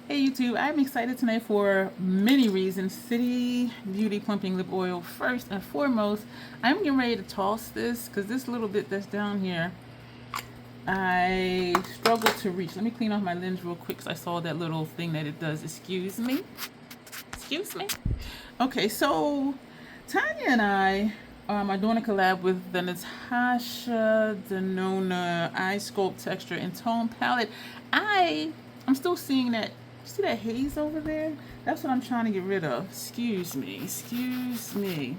Hey YouTube, I'm excited tonight for many reasons. City Beauty Plumping Lip Oil. First and foremost, I'm getting ready to toss this because this little bit that's down here, I struggle to reach. Let me clean off my lens real quick because I saw that little thing that it does. Excuse me. Excuse me. Okay, so Tanya and I are doing a collab with the Natasha Denona Sculpt Texture and Tone Palette. I'm still seeing that. See that haze over there? That's what I'm trying to get rid of. Excuse me. Excuse me.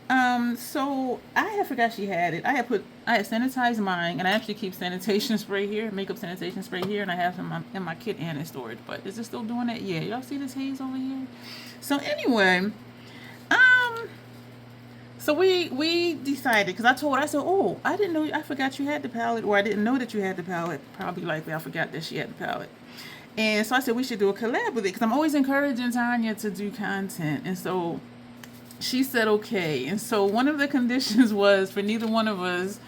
So I had forgot she had it. I had sanitized mine, and I actually keep sanitation spray here, makeup sanitation spray here, and I have some in my kit and in storage. But is it still doing it? Yeah. Y'all see this haze over here? So anyway, so we decided because I said, oh, I didn't know, I forgot you had the palette, or I didn't know that you had the palette. Probably likely I forgot that she had the palette. And so I said we should do a collab with it because I'm always encouraging Tanya to do content. And so she said okay. And so one of the conditions was for neither one of us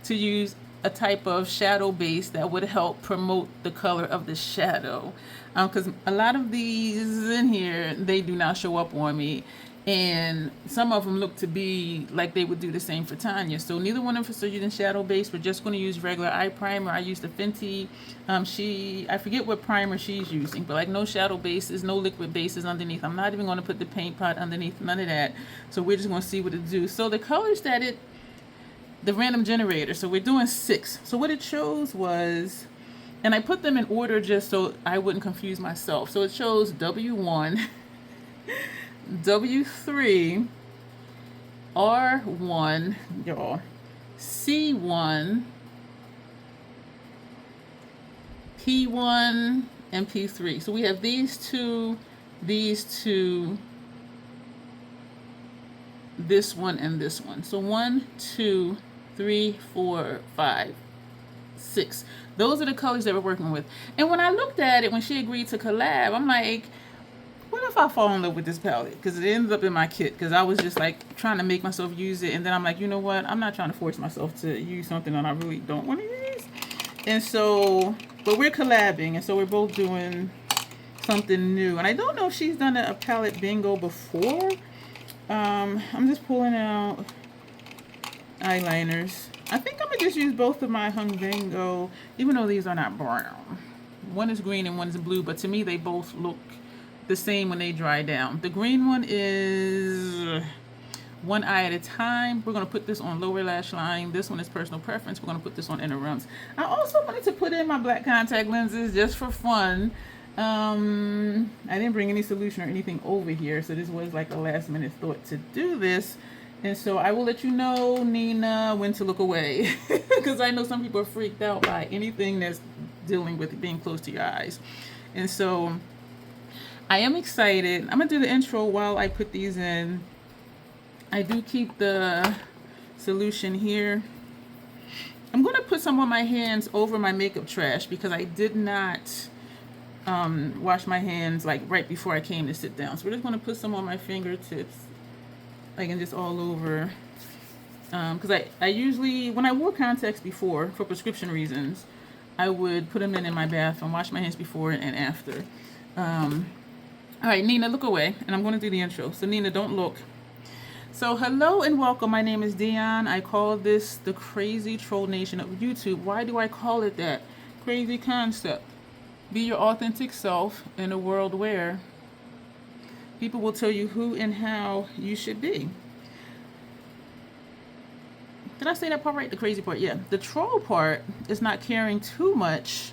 to use a type of shadow base that would help promote the color of the shadow. Because a lot of these in here, they do not show up on me. And some of them look to be like they would do the same for Tanya. So neither one of us are using shadow base. We're just going to use regular eye primer. I used the Fenty. I forget what primer she's using, but like no shadow bases, no liquid bases underneath. I'm not even going to put the paint pot underneath, none of that. So we're just going to see what it do. So the colors that the random generator. So we're doing 6. So what it chose was, and I put them in order just so I wouldn't confuse myself. So it shows W1. W3, R1, y'all, C1, P1, and P3. So we have these two, this one, and this one. So 1, 2, 3, 4, 5, 6. Those are the colors that we're working with. And when I looked at it, when she agreed to collab, I'm like, what if I fall in love with this palette? Because it ends up in my kit. Because I was just like trying to make myself use it. And then I'm like, you know what? I'm not trying to force myself to use something that I really don't want to use. And so, but we're collabing. And so we're both doing something new. And I don't know if she's done a palette bingo before. I'm just pulling out eyeliners. I think I'm going to just use both of my Hung Bingo. Even though these are not brown. One is green and one is blue. But to me, they both look the same when they dry down. The green one is one eye at a time. We're going to put this on lower lash line. This one is personal preference. We're going to put this on inner rims. I also wanted to put in my black contact lenses just for fun. I didn't bring any solution or anything over here, so this was like a last minute thought to do this. And so I will let you know, Nina, when to look away. Because I know some people are freaked out by anything that's dealing with being close to your eyes. And so I am excited. I'm going to do the intro while I put these in. I do keep the solution here. I'm going to put some on my hands over my makeup trash because I did not wash my hands like right before I came to sit down. So we're just going to put some on my fingertips, like, and just all over. Because I usually, when I wore contacts before for prescription reasons, I would put them in my bath and wash my hands before and after. All right, Nina, look away, and I'm going to do the intro. So, Nina, don't look. So, hello and welcome. My name is Dion. I call this the crazy troll nation of YouTube. Why do I call it that? Crazy concept. Be your authentic self in a world where people will tell you who and how you should be. Did I say that part right? The crazy part, yeah. The troll part is not caring too much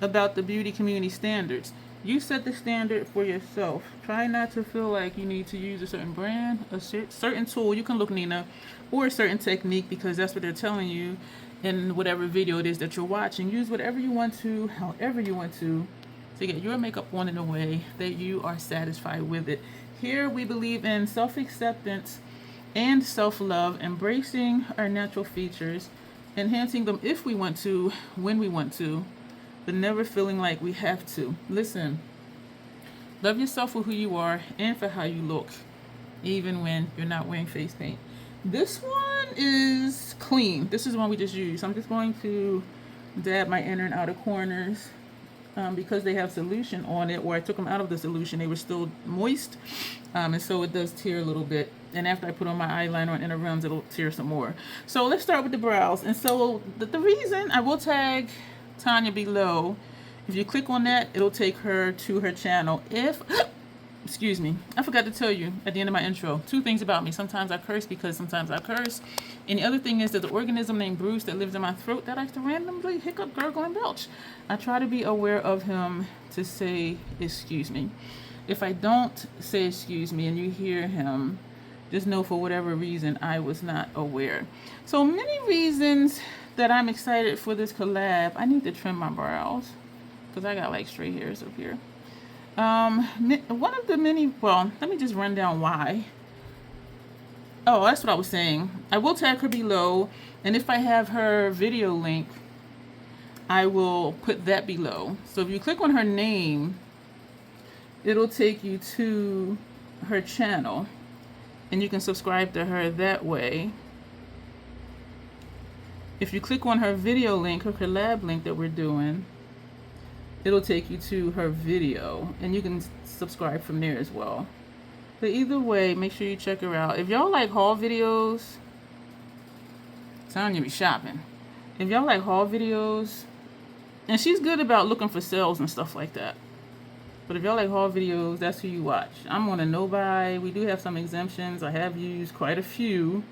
about the beauty community standards. You set the standard for yourself. Try not to feel like you need to use a certain brand, a certain tool. You can look, Nina, or a certain technique because that's what they're telling you in whatever video it is that you're watching. Use whatever you want to, however you want to get your makeup on in a way that you are satisfied with it. Here we believe in self-acceptance and self-love, embracing our natural features, enhancing them if we want to, when we want to, but never feeling like we have to. Listen, love yourself for who you are and for how you look, even when you're not wearing face paint. This one is clean. This is one we just used. I'm just going to dab my inner and outer corners because they have solution on it, or I took them out of the solution, they were still moist, and so it does tear a little bit. And after I put on my eyeliner on inner rims, it'll tear some more. So let's start with the brows. And so the reason, I will tag Tanya below. If you click on that, it'll take her to her channel. If excuse me, I forgot to tell you at the end of my intro, 2 things about me. Sometimes I curse because sometimes I curse. And the other thing is that the organism named Bruce that lives in my throat that likes to randomly hiccup, gurgle, and belch. I try to be aware of him to say excuse me. If I don't say excuse me and you hear him, just know for whatever reason I was not aware. So many reasons that I'm excited for this collab. I need to trim my brows because I got like straight hairs up here. One of the many, well, let me just run down why. Oh, that's what I was saying. I will tag her below, and if I have her video link, I will put that below. So if you click on her name, it'll take you to her channel, and you can subscribe to her that way. If you click on her video link, her collab link that we're doing, it'll take you to her video, and you can subscribe from there as well. But either way, make sure you check her out. If y'all like haul videos, Tanya be shopping. If y'all like haul videos, and she's good about looking for sales and stuff like that. But if y'all like haul videos, that's who you watch. I'm on a no-buy. We do have some exemptions. I have used quite a few.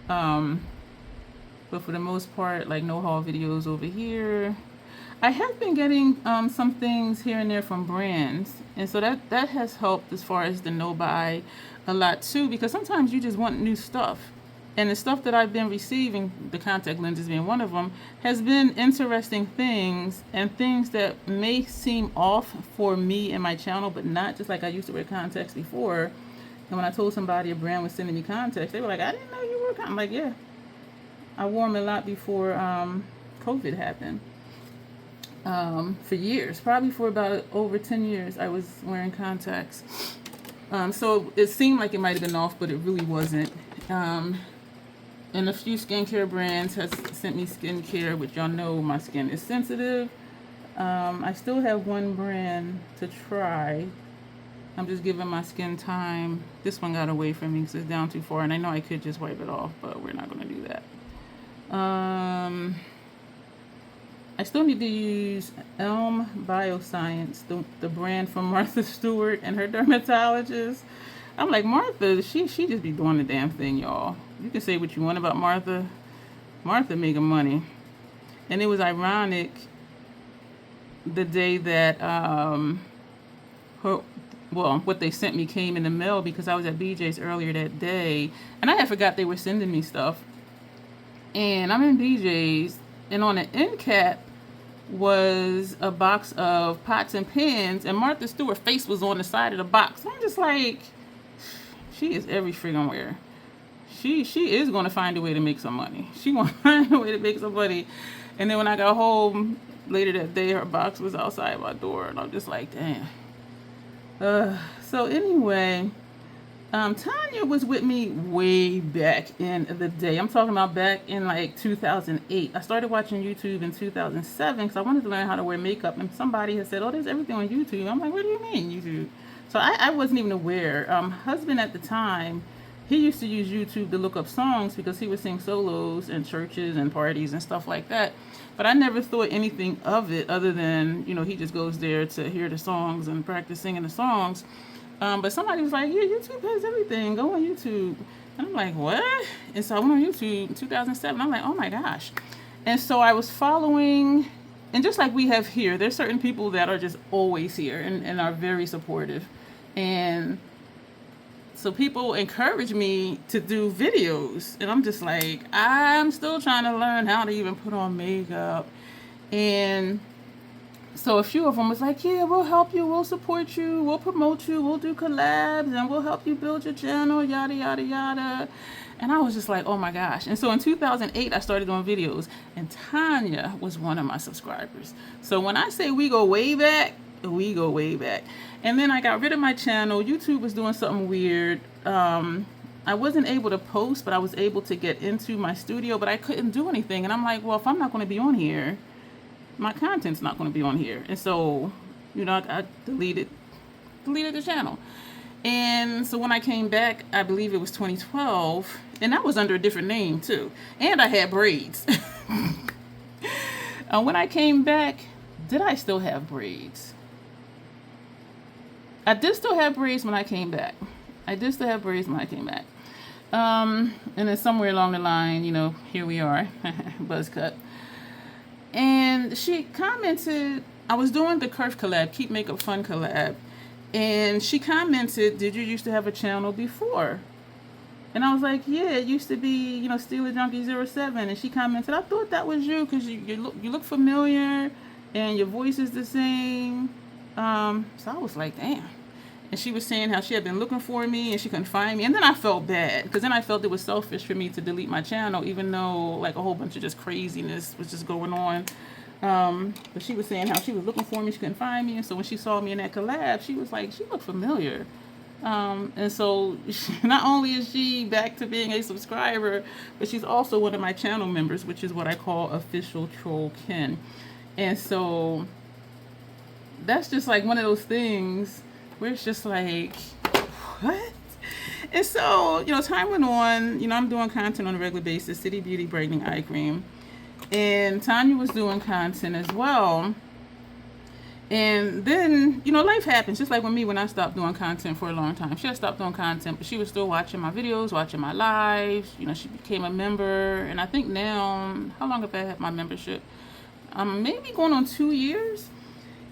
But for the most part, like no haul videos over here. I have been getting some things here and there from brands, and so that has helped as far as the no-buy a lot too, because sometimes you just want new stuff, and the stuff that I've been receiving, the contact lenses being one of them, has been interesting things and things that may seem off for me and my channel, but not just like I used to wear contacts before. And when I told somebody a brand was sending me contacts, they were like, I didn't know you wore contacts. I'm like, yeah, I wore them a lot before COVID happened. For years, probably for about over 10 years, I was wearing contacts. So it seemed like it might have been off, but it really wasn't. And a few skincare brands has sent me skincare, which y'all know my skin is sensitive. I still have one brand to try. I'm just giving my skin time. This one got away from me because it's down too far, and I know I could just wipe it off, but we're not going to do that. I still need to use Biosciences, the brand from Martha Stewart and her dermatologist. I'm like, Martha, she just be doing the damn thing, y'all. You can say what you want about Martha. Martha making money. And it was ironic the day that what they sent me came in the mail, because I was at BJ's earlier that day, and I had forgot they were sending me stuff. And I'm in BJ's, and on the end cap was a box of pots and pans, and Martha Stewart's face was on the side of the box. I'm just like, she is every friggin' where. She is going to find a way to make some money. She going to find a way to make some money. And then when I got home later that day, her box was outside my door, and I'm just like, damn. So anyway, Tanya was with me way back in the day. I'm talking about back in like 2008. I started watching YouTube in 2007 because I wanted to learn how to wear makeup. And somebody had said, oh, there's everything on YouTube. I'm like, what do you mean YouTube? So I wasn't even aware. Husband at the time, he used to use YouTube to look up songs because he would sing solos in churches and parties and stuff like that. But I never thought anything of it other than, he just goes there to hear the songs and practice singing the songs. But somebody was like, yeah, YouTube has everything. Go on YouTube. And I'm like, what? And so I went on YouTube in 2007. I'm like, oh my gosh. And so I was following, and just like we have here, there's certain people that are just always here and are very supportive. And so people encourage me to do videos. And I'm just like, I'm still trying to learn how to even put on makeup. And so a few of them was like, yeah, we'll help you, we'll support you, we'll promote you, we'll do collabs, and we'll help you build your channel, yada, yada, yada. And I was just like, oh my gosh. And so in 2008, I started doing videos, and Tanya was one of my subscribers. So when I say we go way back, we go way back. And then I got rid of my channel. YouTube was doing something weird. I wasn't able to post, but I was able to get into my studio, but I couldn't do anything. And I'm like, well, if I'm not going to be on here, my content's not going to be on here. And so, I deleted the channel. And so when I came back, I believe it was 2012, and that was under a different name too. And I had braids. When I came back, did I still have braids? I did still have braids when I came back. And then somewhere along the line, here we are, buzz cut. And she commented, I was doing the Curve collab, Keep Makeup Fun collab. And she commented, did you used to have a channel before? And I was like, yeah, it used to be, Steeler Junkie 07. And she commented, I thought that was you because you look familiar and your voice is the same. So I was like, damn. And she was saying how she had been looking for me and she couldn't find me. And then I felt bad because then I felt it was selfish for me to delete my channel, even though like a whole bunch of just craziness was just going on. But she was saying how she was looking for me, she couldn't find me. And so when she saw me in that collab, she was like, she looked familiar. And so not only is she back to being a subscriber, but she's also one of my channel members, which is what I call official troll kin. And so that's just like one of those things where it's just like, what? And so, time went on, I'm doing content on a regular basis, City Beauty Brightening Eye Cream. And Tanya was doing content as well. And then, life happens, just like with me when I stopped doing content for a long time. She had stopped doing content, but she was still watching my videos, watching my lives. She became a member. And I think now, how long have I had my membership? Maybe going on 2 years.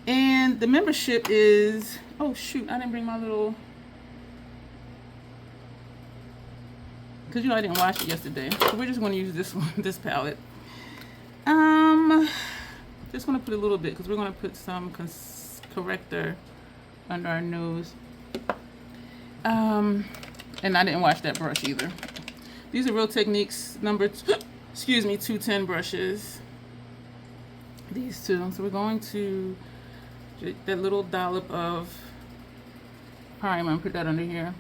And the membership is, oh shoot, I didn't bring my little, because I didn't wash it yesterday. So we're just going to use this one, this palette. Just going to put a little bit because we're going to put some corrector under our nose. And I didn't wash that brush either. These are Real Techniques number 210 brushes. These two. So we're going to that little dollop of primer and put that under here.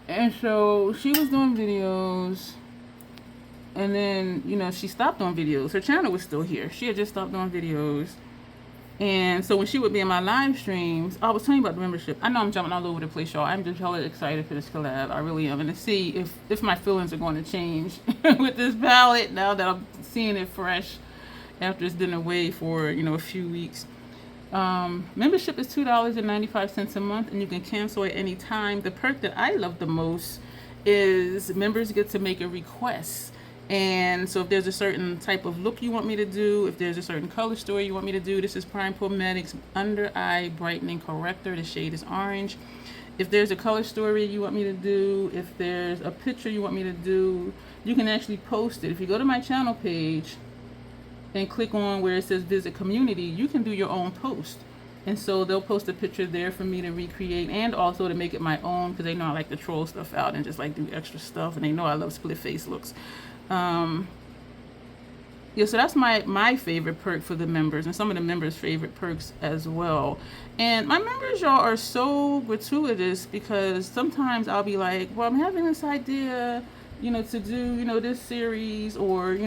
And so she was doing videos, and then she stopped doing videos. Her channel was still here. She had just stopped doing videos. And so when she would be in my live streams, I was telling you about the membership. I know I'm jumping all over the place, y'all. I'm just hella excited for this collab. I really am. And to see if my feelings are going to change with this palette now that I'm seeing it fresh after it's been away for a few weeks. Membership is $2.95 a month, and you can cancel at any time. The perk that I love the most is members get to make a request. And so if there's a certain type of look you want me to do, if there's a certain color story you want me to do, this is Prime Pomatics Under Eye Brightening Corrector. The shade is orange. If there's a color story you want me to do, if there's a picture you want me to do, you can actually post it. If you go to my channel page and click on where it says visit community, you can do your own post. And so they'll post a picture there for me to recreate and also to make it my own, because they know I like to troll stuff out and just like do extra stuff, and they know I love split face looks. Yeah, so that's my favorite perk for the members, and some of the members' favorite perks as well. And my members, y'all, are so gratuitous, because sometimes I'll be like, well, I'm having this idea, to do, this series, or,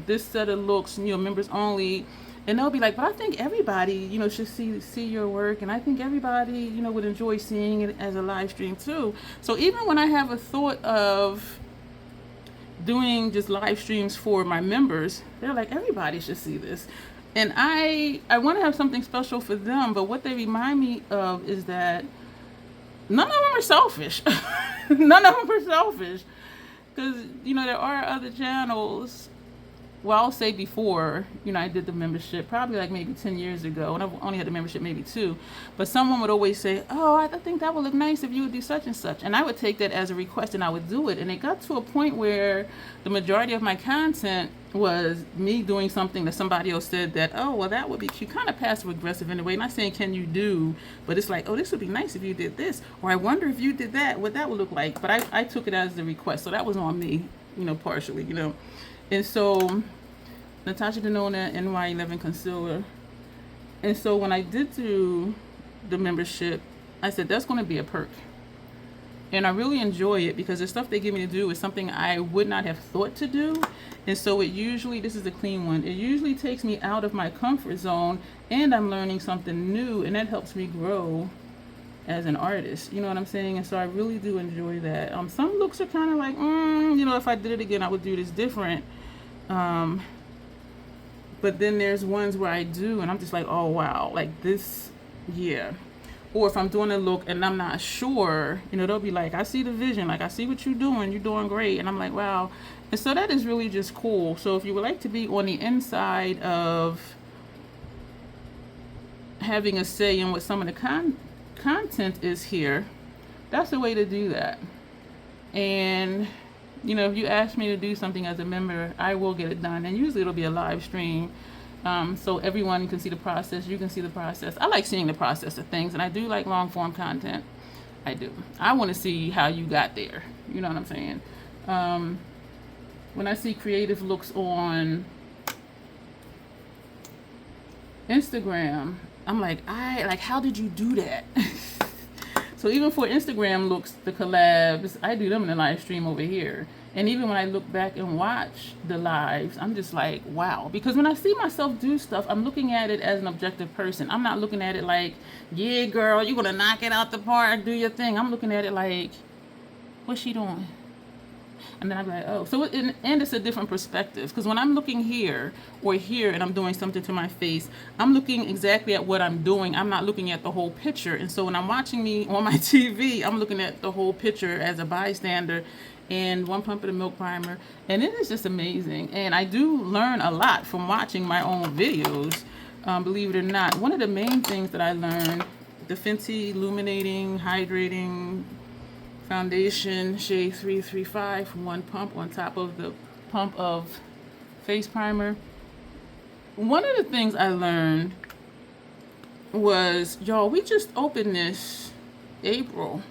this set of looks, members only. And they'll be like, but I think everybody, should see your work. And I think everybody, would enjoy seeing it as a live stream too. So even when I have a thought of doing just live streams for my members, they're like, everybody should see this. And I want to have something special for them. But what they remind me of is that none of them are selfish. None of them are selfish. Because, there are other channels. Well, I'll say before, I did the membership, probably like maybe 10 years ago, and I've only had the membership maybe 2, but someone would always say, oh, I think that would look nice if you would do such and such, and I would take that as a request and I would do it. And it got to a point where the majority of my content was me doing something that somebody else said that, oh, well, that would be cute, kind of passive aggressive in a way, not saying can you do, but it's like, oh, this would be nice if you did this, or I wonder if you did that, what that would look like. But I took it as a request, so that was on me, partially, And so, Natasha Denona NY11 Concealer. And so when I did do the membership, I said, that's going to be a perk. And I really enjoy it because the stuff they give me to do is something I would not have thought to do. And so it usually, this is a clean one, it usually takes me out of my comfort zone, and I'm learning something new, and that helps me grow as an artist. You know what I'm saying? And so I really do enjoy that. Some looks are kind of like, you know, if I did it again, I would do this different. But then there's ones where I do, and I'm just like, oh wow, like this, yeah. Or if I'm doing a look and I'm not sure, you know, they'll be like, I see the vision, like I see what you're doing great. And I'm like, wow. And so that is really just cool. So if you would like to be on the inside of having a say in what some of the content is here, that's the way to do that. And, you know, if you ask me to do something as a member, I will get it done. And usually it'll be a live stream. So everyone can see the process. You can see the process. I like seeing the process of things, and I do like long form content. I do. I want to see how you got there. You know what I'm saying? When I see creative looks on Instagram, I'm like, how did you do that? So even for Instagram looks, the collabs, I do them in the live stream over here. And even when I look back and watch the lives, I'm just like, wow. Because when I see myself do stuff, I'm looking at it as an objective person. I'm not looking at it like, yeah, girl, you're going to knock it out the park, do your thing. I'm looking at it like, what's she doing? And then I'm like, oh. So, and it's a different perspective. Because when I'm looking here or here and I'm doing something to my face, I'm looking exactly at what I'm doing. I'm not looking at the whole picture. And so when I'm watching me on my TV, I'm looking at the whole picture as a bystander. And one pump of the milk primer, and it is just amazing. And I do learn a lot from watching my own videos, believe it or not. One of the main things that I learned, the Fenty Illuminating Hydrating Foundation Shade 335, one pump on top of the pump of face primer. One of the things I learned was, y'all, we just opened this April.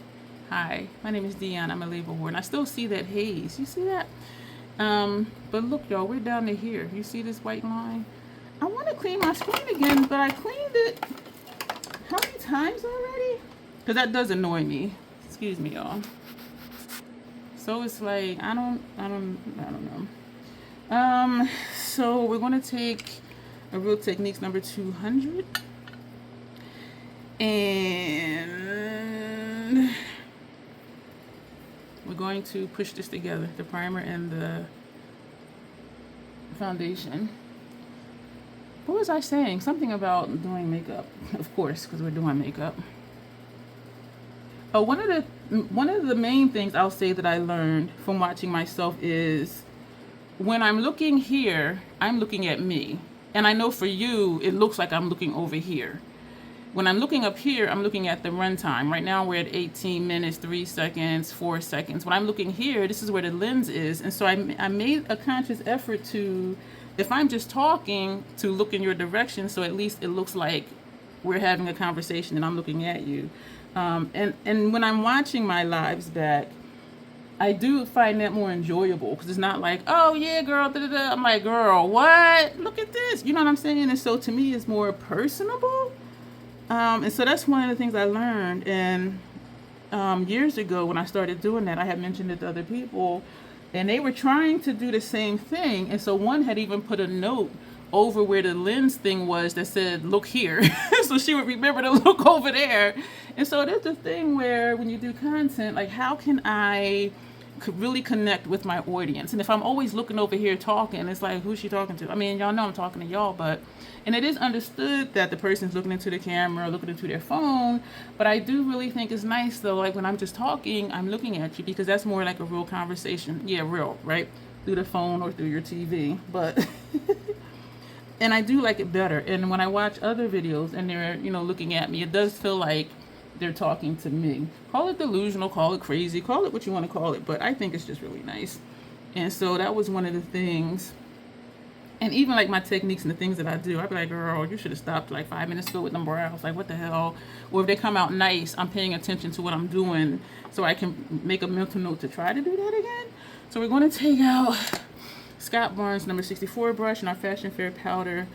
Hi, my name is Dion. I'm a label whore, and I still see that haze. You see that? But look, y'all, we're down to here. You see this white line? I want to clean my screen again, but I cleaned it how many times already? Because that does annoy me. Excuse me, y'all. So it's like, I don't know. So we're going to take a Real Techniques number 200. And we're going to push this together, the primer and the foundation. What was I saying? Something about doing makeup, of course, because we're doing makeup. Oh, one of the main things I'll say that I learned from watching myself is when I'm looking here, I'm looking at me. And I know for you, it looks like I'm looking over here. When I'm looking up here, I'm looking at the runtime. Right now we're at 18 minutes, 3 seconds, 4 seconds. When I'm looking here, this is where the lens is. And so I made a conscious effort to, if I'm just talking, to look in your direction, so at least it looks like we're having a conversation and I'm looking at you. And when I'm watching my lives back, I do find that more enjoyable because it's not like, oh yeah, girl, da, da, da. I'm like, girl, what? Look at this. You know what I'm saying? And so to me, it's more personable. And so that's one of the things I learned. And years ago when I started doing that, I had mentioned it to other people, and they were trying to do the same thing. And so one had even put a note over where the lens thing was that said, look here. So she would remember to look over there. And so there's the thing where when you do content, like how can I really connect with my audience? And if I'm always looking over here talking, it's like, who's she talking to? I mean, y'all know I'm talking to y'all, but, and it is understood that the person's looking into the camera, looking into their phone, but I do really think it's nice though, like when I'm just talking, I'm looking at you because that's more like a real conversation. Yeah, real, right? Through the phone or through your TV, but, and I do like it better. And when I watch other videos and they're, you know, looking at me, it does feel like they're talking to me. Call it delusional, call it crazy, call it what you want to call it, but I think it's just really nice. And so that was one of the things. And even like my techniques and the things that I do, I'd be like, girl, you should have stopped like 5 minutes ago with them brows. Like, what the hell? Or if they come out nice, I'm paying attention to what I'm doing so I can make a mental note to try to do that again. So we're going to take out Scott Barnes number 64 brush and our Fashion Fair powder.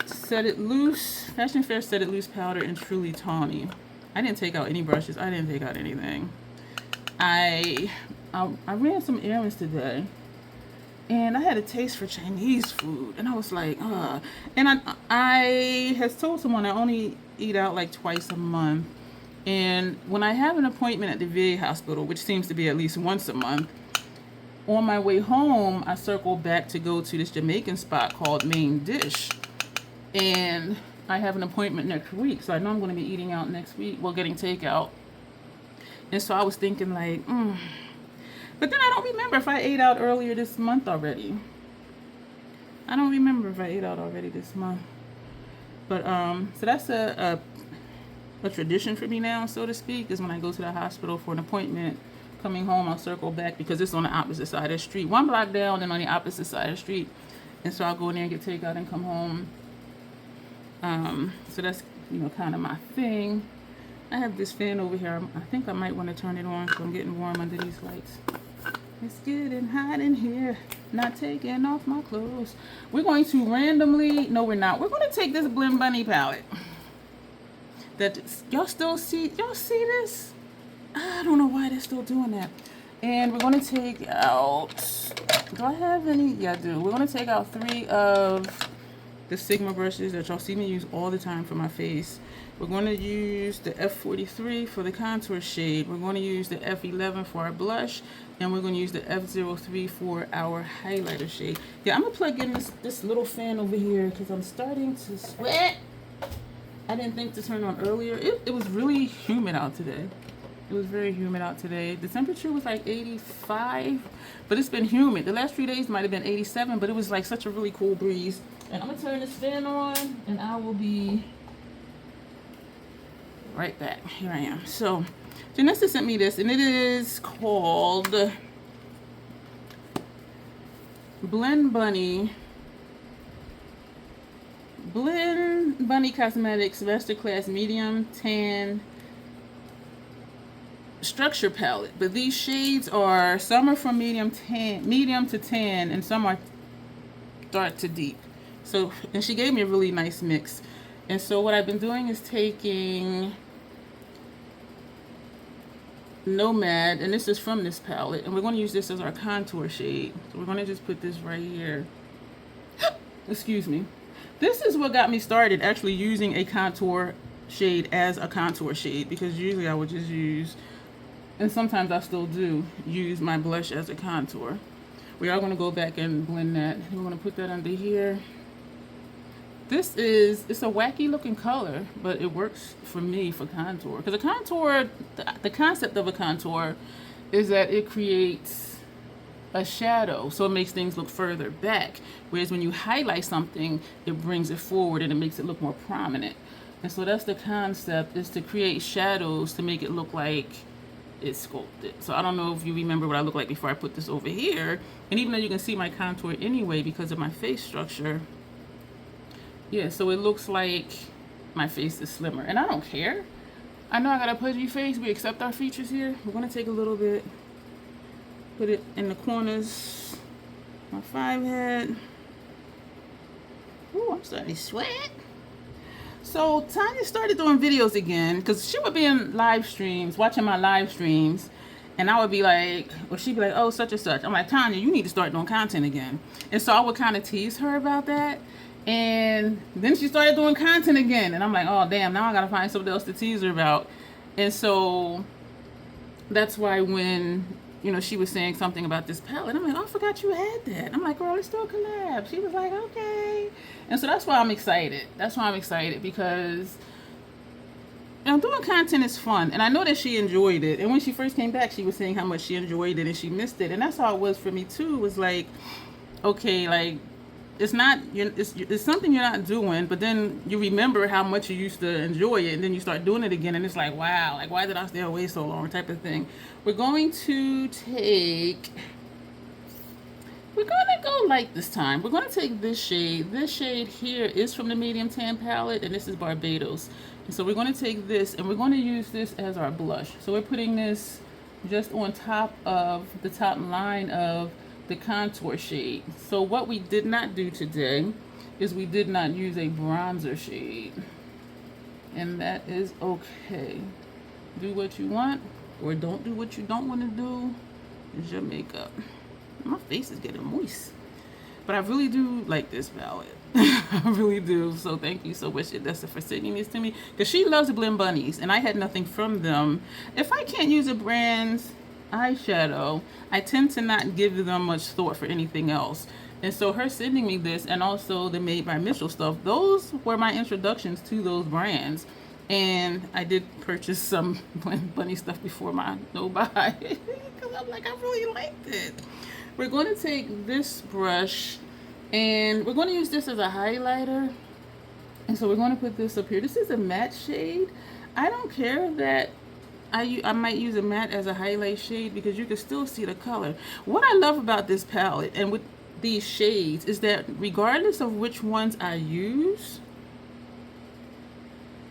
Set It Loose, Fashion Fair Set It Loose powder and Truly Tawny. I didn't take out any brushes. I didn't take out anything. I ran some errands today, and I had a taste for Chinese food, and I was like, ugh. And I has told someone I only eat out like twice a month, and when I have an appointment at the VA hospital, which seems to be at least once a month, on my way home, I circled back to go to this Jamaican spot called Main Dish, and I have an appointment next week, so I know I'm going to be eating out next week, well, getting takeout. And so I was thinking like, But then I don't remember if I ate out earlier this month already. I don't remember if I ate out already this month. But so that's a tradition for me now, so to speak, is when I go to the hospital for an appointment, coming home, I'll circle back because it's on the opposite side of the street. 1 block down and on the opposite side of the street. And so I'll go in there and get takeout and come home. So that's, kind of my thing. I have this fan over here. I think I might want to turn it on because I'm getting warm under these lights. It's getting hot in here. Not taking off my clothes. We're going to randomly, no we're not. We're going to take this Blend Bunny palette. Y'all see this? I don't know why they're still doing that. And we're going to take out, do I have any? Yeah, I do. We're going to take out 3 of the Sigma brushes that y'all see me use all the time for my face. We're going to use the F43 for the contour shade. We're going to use the F11 for our blush. And we're going to use the F03 for our highlighter shade. Yeah, I'm going to plug in this little fan over here because I'm starting to sweat. I didn't think to turn on earlier. It was really humid out today. It was very humid out today. The temperature was like 85, but it's been humid. The last few days might have been 87, but it was like such a really cool breeze. And I'm going to turn this fan on, and I will be right back. Here I am. So, Janessa sent me this, and it is called Blend Bunny Cosmetics Masterclass Medium Tan Structure Palette. But these shades are, some are from medium to tan, and some are dark to deep. So, and she gave me a really nice mix. And so what I've been doing is taking Nomad, and this is from this palette, and we're going to use this as our contour shade. So we're going to just put this right here. Excuse me. This is what got me started actually using a contour shade as a contour shade, because usually I would just use, and sometimes I still do, use my blush as a contour. We are going to go back and blend that. We're going to put that under here. It's a wacky looking color, but it works for me for contour. Because a contour, the concept of a contour is that it creates a shadow, so it makes things look further back. Whereas when you highlight something, it brings it forward and it makes it look more prominent. And so that's the concept, is to create shadows to make it look like it's sculpted. So I don't know if you remember what I look like before I put this over here. And even though you can see my contour anyway because of my face structure, yeah, so it looks like my face is slimmer. And I don't care. I know I got a pudgy face. We accept our features here. We're going to take a little bit, put it in the corners. My 5 head. Ooh, I'm starting to sweat. So Tanya started doing videos again because she would be in live streams, watching my live streams. And I would be like, or she'd be like, oh, such and such. I'm like, Tanya, you need to start doing content again. And so I would kind of tease her about that. And then she started doing content again. And I'm like, oh, damn, now I got to find something else to tease her about. And so that's why when, she was saying something about this palette, I'm like, oh, I forgot you had that. I'm like, girl, let's do a collab. She was like, okay. And so that's why I'm excited. That's why I'm excited because, doing content is fun. And I know that she enjoyed it. And when she first came back, she was saying how much she enjoyed it and she missed it. And that's how it was for me, too. It was like, okay, like, it's something you're not doing, but then you remember how much you used to enjoy it, and then you start doing it again, and it's like, wow, like, why did I stay away so long, type of thing. We're going to go light this time. We're going to take this shade. This shade here is from the medium tan palette, and this is Barbados. And so we're going to take this, and we're going to use this as our blush. So we're putting this just on top of the top line of the contour shade. So what we did not do today is we did not use a bronzer shade, and that is okay. Do what you want. or don't do what you don't want to do is your makeup. My face is getting moist. But I really do like this palette. I really do. So thank you so much, Odessa, for sending this to me. Because she loves to blend bunnies, and I had nothing from them. If I can't use a brand's eyeshadow, I tend to not give them much thought for anything else. And so her sending me this, and also the Made by Mitchell stuff, those were my introductions to those brands. And I did purchase some bunny stuff before my no-buy. Because I'm like, I really liked it. We're going to take this brush and we're going to use this as a highlighter. And so we're going to put this up here. This is a matte shade. I don't care that I might use a matte as a highlight shade because you can still see the color. What I love about this palette and with these shades is that regardless of which ones I use,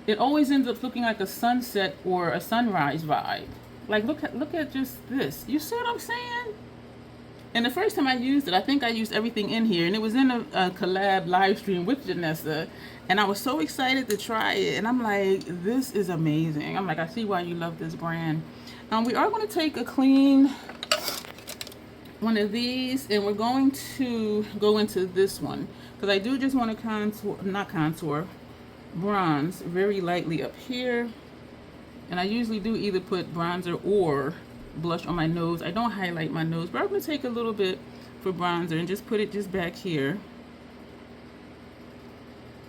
it always ends up looking like a sunset or a sunrise vibe. Like look at just this. You see what I'm saying? And the first time I used it, I think I used everything in here, and it was in a collab live stream with Janessa, and I was so excited to try it, and I'm like, this is amazing. I'm like, I see why you love this brand. We are going to take a clean one of these, and we're going to go into this one, because I do just want to bronze very lightly up here, and I usually do either put bronzer or blush on my nose. I don't highlight my nose, but I'm going to take a little bit for bronzer and just put it just back here.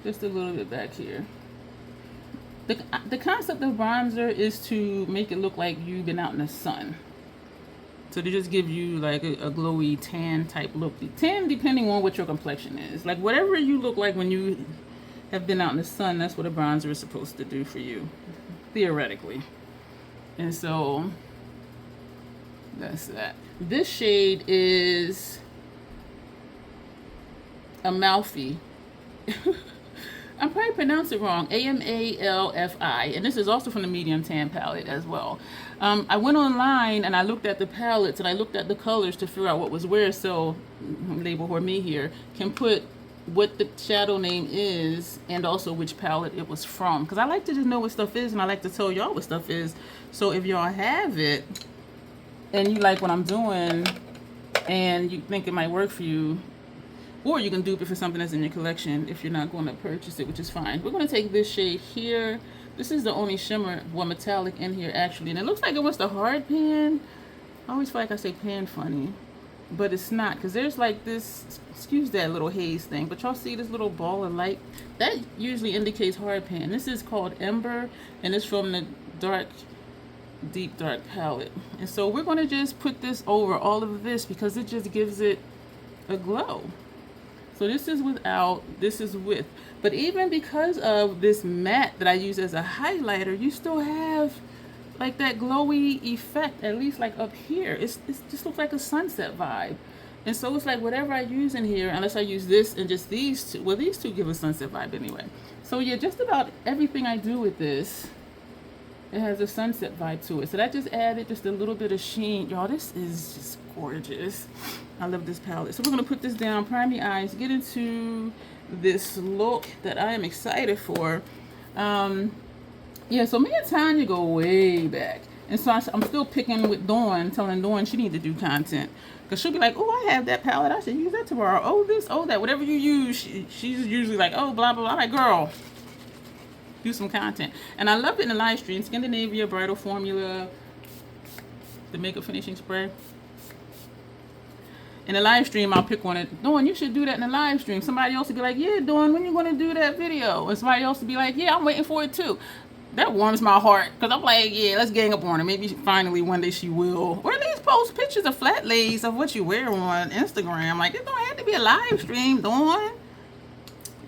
Just a little bit back here. The concept of bronzer is to make it look like you've been out in the sun. So to just give you like a glowy tan type look. Tan depending on what your complexion is. Like whatever you look like when you have been out in the sun, that's what a bronzer is supposed to do for you, theoretically. And so that's that. This shade is Amalfi. I'm probably pronouncing it wrong. Amalfi. And this is also from the medium tan palette as well. I went online and I looked at the palettes and I looked at the colors to figure out what was where, so label for me here can put what the shadow name is and also which palette it was from, because I like to just know what stuff is and I like to tell y'all what stuff is. So if y'all have it and you like what I'm doing and you think it might work for you, or you can dupe it for something that's in your collection if you're not going to purchase it, which is fine. We're going to take this shade here. This is the only shimmer, well, metallic in here actually, and it looks like it was the hard pan. I always feel like I say pan funny, but it's not, because there's like this, excuse that little haze thing, but y'all see this little ball of light? That usually indicates hard pan. This is called Ember, and it's from the deep dark palette. And so we're going to just put this over all of this because it just gives it a glow. So this is without, this is with. But even because of this matte that I use as a highlighter, you still have like that glowy effect, at least like up here. It just looks like a sunset vibe. And so it's like whatever I use in here, unless I use this and just these two, well, these two give a sunset vibe anyway. So yeah, just about everything I do with this, it has a sunset vibe to it. So that just added just a little bit of sheen. Y'all, this is just gorgeous. I love this palette. So we're going to put this down, prime the eyes, get into this look that I am excited for. Yeah, so me and Tanya go way back. And so I'm still picking with Dawn, telling Dawn she needs to do content. Because she'll be like, oh, I have that palette. I should use that tomorrow. Oh, this, oh, that. Whatever you use, she's usually like, oh, blah, blah, blah. I'm like, girl, do some content. And I love it in the live stream. Scandinavia Bridal Formula, the makeup finishing spray. In the live stream, I'll pick one. Dawn, you should do that in the live stream. Somebody else will be like, yeah, Dawn, when you going to do that video? And somebody else will be like, yeah, I'm waiting for it too. That warms my heart. Because I'm like, yeah, let's gang up on her. Maybe finally one day she will. Or at least post pictures of flat lays of what you wear on Instagram. Like, it don't have to be a live stream, Dawn.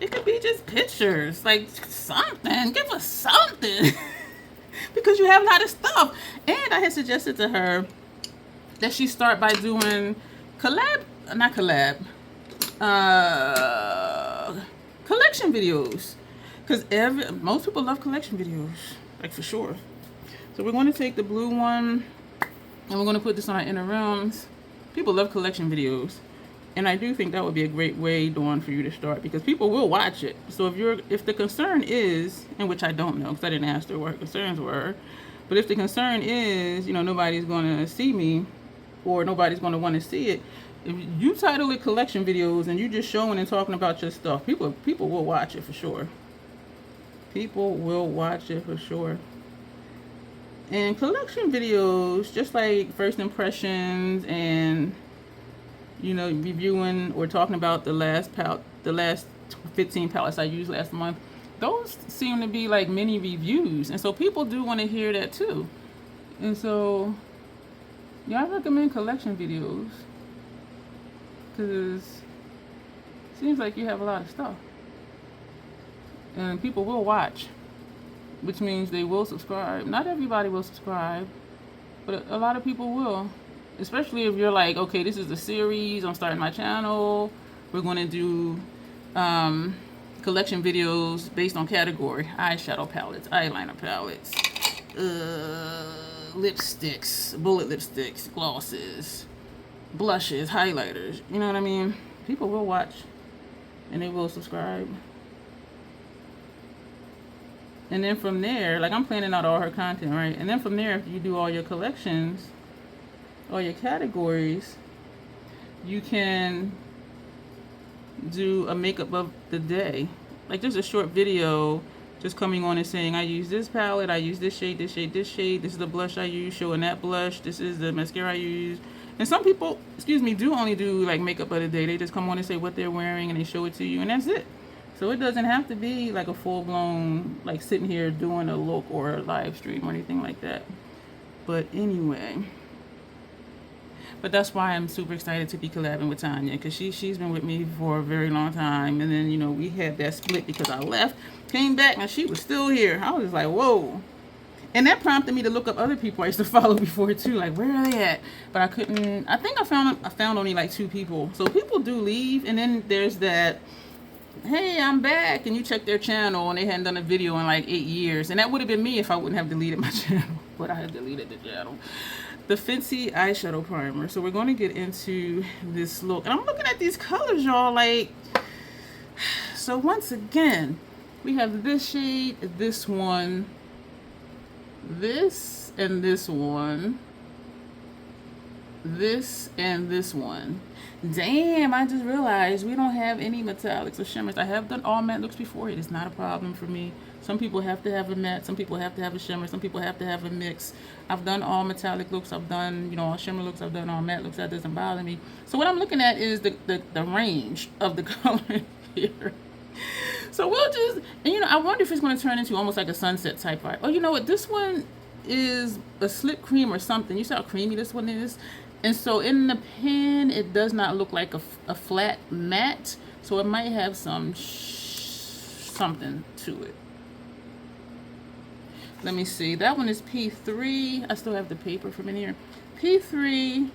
It could be just pictures. Like, something. Give us something. Because you have a lot of stuff. And I had suggested to her that she start by doing collection videos, because most people love collection videos, like for sure. So we're going to take the blue one and we're going to put this on our inner realms. People love collection videos, and I do think that would be a great way, Dawn, for you to start, because people will watch it. So if the concern is, and which I don't know because I didn't ask her what her concerns were, But if the concern is, nobody's going to see me or nobody's going to want to see it, if you title it collection videos and you just showing and talking about your stuff, people will watch it for sure. People will watch it for sure. And collection videos, just like first impressions and reviewing or talking about the last 15 palettes I used last month, those seem to be like mini reviews, and so people do want to hear that too. And so I recommend collection videos because it seems like you have a lot of stuff and people will watch, which means they will subscribe. Not everybody will subscribe, but a lot of people will. Especially if you're like, okay, this is a series, I'm starting my channel, we're going to do collection videos based on category: eyeshadow palettes, eyeliner palettes, lipsticks, bullet lipsticks, glosses, blushes, highlighters. You know what I mean? People will watch and they will subscribe. And then from there, like, I'm planning out all her content, right? And then from there, if you do all your collections, all your categories, you can do a makeup of the day. Like, there's a short video just coming on and saying, I use this palette, I use this shade, this shade, this shade, this is the blush I use, showing that blush, this is the mascara I use. And some people, do only do like makeup of the day. They just come on and say what they're wearing and they show it to you, and that's it. So it doesn't have to be like a full-blown, like, sitting here doing a look or a live stream or anything like that. But anyway, but that's why I'm super excited to be collabing with Tanya, because she's been with me for a very long time. And then, we had that split because I left, came back, and she was still here. I was like, whoa. And that prompted me to look up other people I used to follow before too, like, where are they at? But I couldn't. I think I found only like 2 people. So people do leave, and then there's that, hey, I'm back, and you check their channel and they hadn't done a video in like 8 years, and that would have been me if I wouldn't have deleted my channel. But I had deleted the channel. The Fenty eyeshadow primer. So we're going to get into this look, and I'm looking at these colors, y'all. Like, so once again, we have this shade, this one, this, and this one, this, and this one. Damn, I just realized we don't have any metallics or shimmers. I have done all matte looks before. It is not a problem for me. Some people have to have a matte, some people have to have a shimmer, some people have to have a mix. I've done all metallic looks, I've done, all shimmer looks, I've done all matte looks. That doesn't bother me. So what I'm looking at is the range of the color here. So we'll just, and I wonder if it's going to turn into almost like a sunset type vibe. Oh, you know what? This one is a slip cream or something. You see how creamy this one is? And so in the pen, it does not look like a flat matte. So it might have some something to it. Let me see. That one is P3. I still have the paper from in here. P3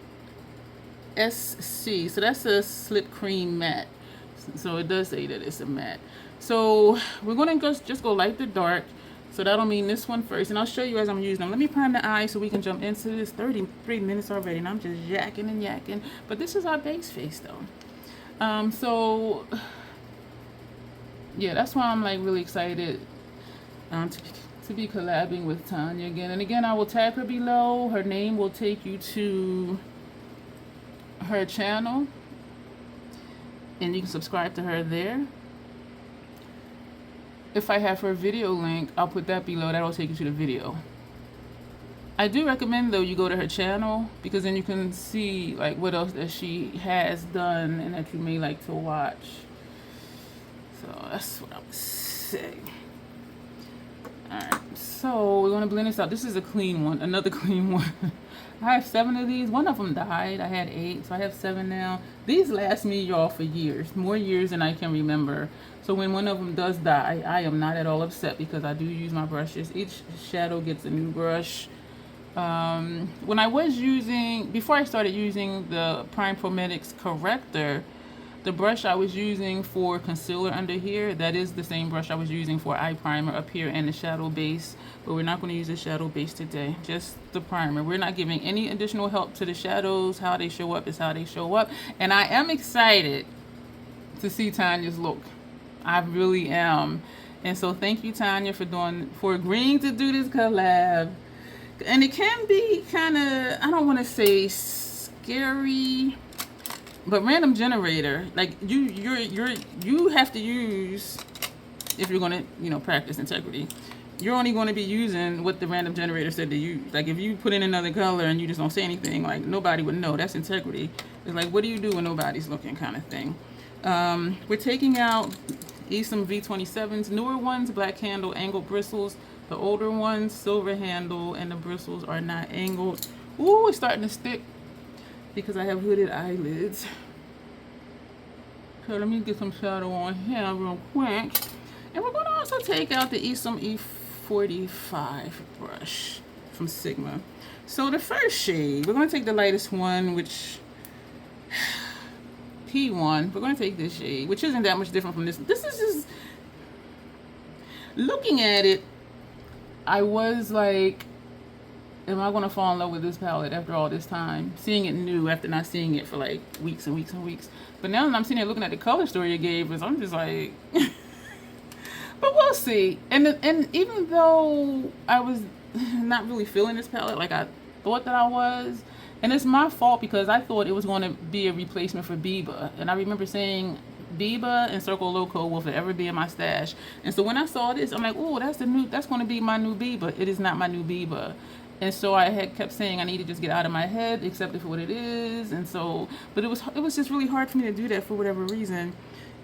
SC. So that's a slip cream matte. So it does say that it's a matte. So we're going to just go light to dark. So that'll mean this one first, and I'll show you as I'm using them. Let me prime the eye so we can jump into this. 33 minutes already, and I'm just yakking and yakking. But this is our base face, though. So yeah, that's why I'm like really excited to be collabing with Tanya again. And again, I will tag her below. Her name will take you to her channel, and you can subscribe to her there. If I have her video link, I'll put that below. That'll take you to the video. I do recommend, though, you go to her channel, because then you can see like what else that she has done and that you may like to watch. So that's what I would say. Alright, so we're going to blend this out. This is a clean one, another clean one. I have 7 of these. One of them died. I had 8, so I have 7 now. These last me, y'all, for years. More years than I can remember. So when one of them does die, I am not at all upset, because I do use my brushes. Each shadow gets a new brush. When I was using, before I started using the Prime Prometics corrector, the brush I was using for concealer under here, that is the same brush I was using for eye primer up here and the shadow base. But we're not going to use the shadow base today, just the primer. We're not giving any additional help to the shadows. How they show up is how they show up. And I am excited to see Tanya's look. I really am. And so thank you, Tanya, for agreeing to do this collab. And it can be kind of, I don't want to say scary, but random generator, like you have to use, if you're going to, practice integrity, you're only going to be using what the random generator said to use. Like if you put in another color and you just don't say anything, like nobody would know. That's integrity. It's like, what do you do when nobody's looking, kind of thing. We're taking out some V27s, newer ones, black handle, angled bristles. The older ones, silver handle, and the bristles are not angled. Ooh, it's starting to stick because I have hooded eyelids. So let me get some shadow on here real quick. And we're going to also take out the some E45 brush from Sigma. So the first shade, we're going to take the lightest one, which P1. We're going to take this shade, which isn't that much different from this. This is just, looking at it, I was like, am I going to fall in love with this palette after all this time? Seeing it new after not seeing it for like weeks and weeks and weeks. But now that I'm sitting here looking at the color story it gave us, I'm just like, but we'll see. And even though I was not really feeling this palette like I thought that I was, and it's my fault because I thought it was going to be a replacement for Biba. And I remember saying Biba and Circle Loco will forever be in my stash. And so when I saw this, I'm like, oh, that's going to be my new Biba. It is not my new Biba. And so I had kept saying I need to just get out of my head, accept it for what it is. And so, but it was just really hard for me to do that for whatever reason.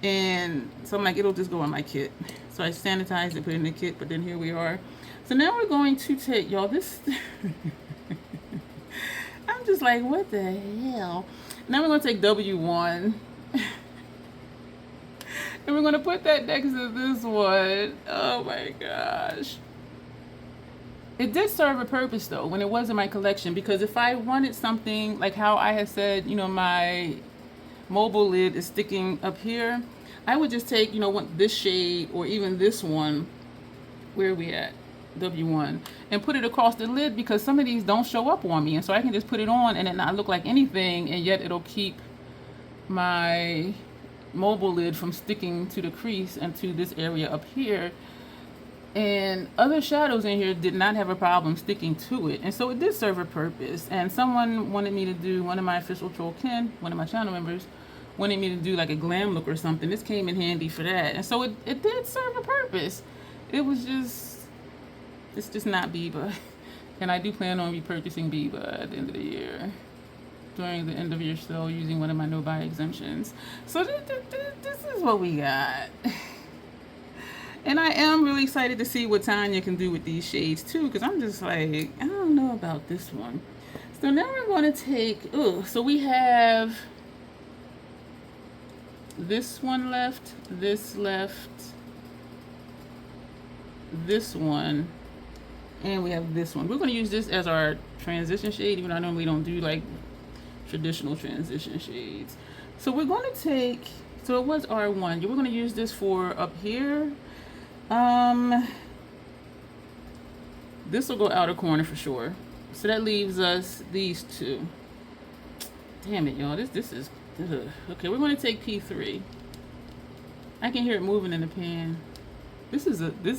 And so I'm like, it'll just go in my kit. So I sanitized it, put it in the kit, but then here we are. So now we're going to take, y'all, this, I'm just like, what the hell? Now we're going to take W1. And we're going to put that next to this one. Oh my gosh. It did serve a purpose though when it was in my collection, because if I wanted something like how I had said, my mobile lid is sticking up here, I would just take, this shade or even this one, where are we at? W1, and put it across the lid, because some of these don't show up on me, and so I can just put it on and it not look like anything, and yet it'll keep my mobile lid from sticking to the crease and to this area up here. And other shadows in here did not have a problem sticking to it, and so it did serve a purpose. And someone wanted me to do, one of my official troll Ken, one of my channel members, wanted me to do like a glam look or something. This came in handy for that, and so it did serve a purpose. It was just, it's just not Biba. And I do plan on repurchasing Biba at the end of the year, during the end of year sale, using one of my no-buy exemptions. So this is what we got. And I am really excited to see what Tanya can do with these shades too, because I'm just like, I don't know about this one. So now we're going to take, so we have this one left, this left, this one, and we have this one. We're going to use this as our transition shade, even though I normally don't do like traditional transition shades. So we're going to take, so it was R1. We're going to use this for up here. This will go outer corner for sure. So that leaves us these two. Damn it, y'all. This is okay. We're going to take P3. I can hear it moving in the pan.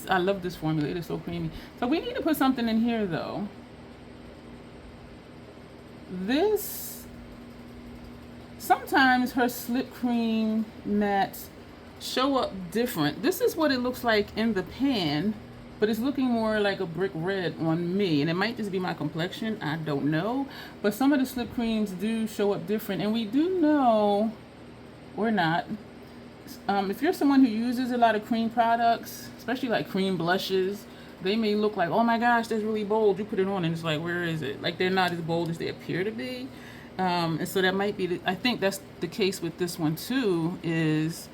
I love this formula. It is so creamy. So we need to put something in here though. Sometimes her slip cream mattes show up different. This is what it looks like in the pan, but it's looking more like a brick red on me, and it might just be my complexion, I don't know. But some of the slip creams do show up different, and we do know, or not, if you're someone who uses a lot of cream products, especially like cream blushes, they may look like, oh my gosh, that's really bold. You put it on and it's like, where is it? Like they're not as bold as they appear to be. And so that might be, I think that's the case with this one too, is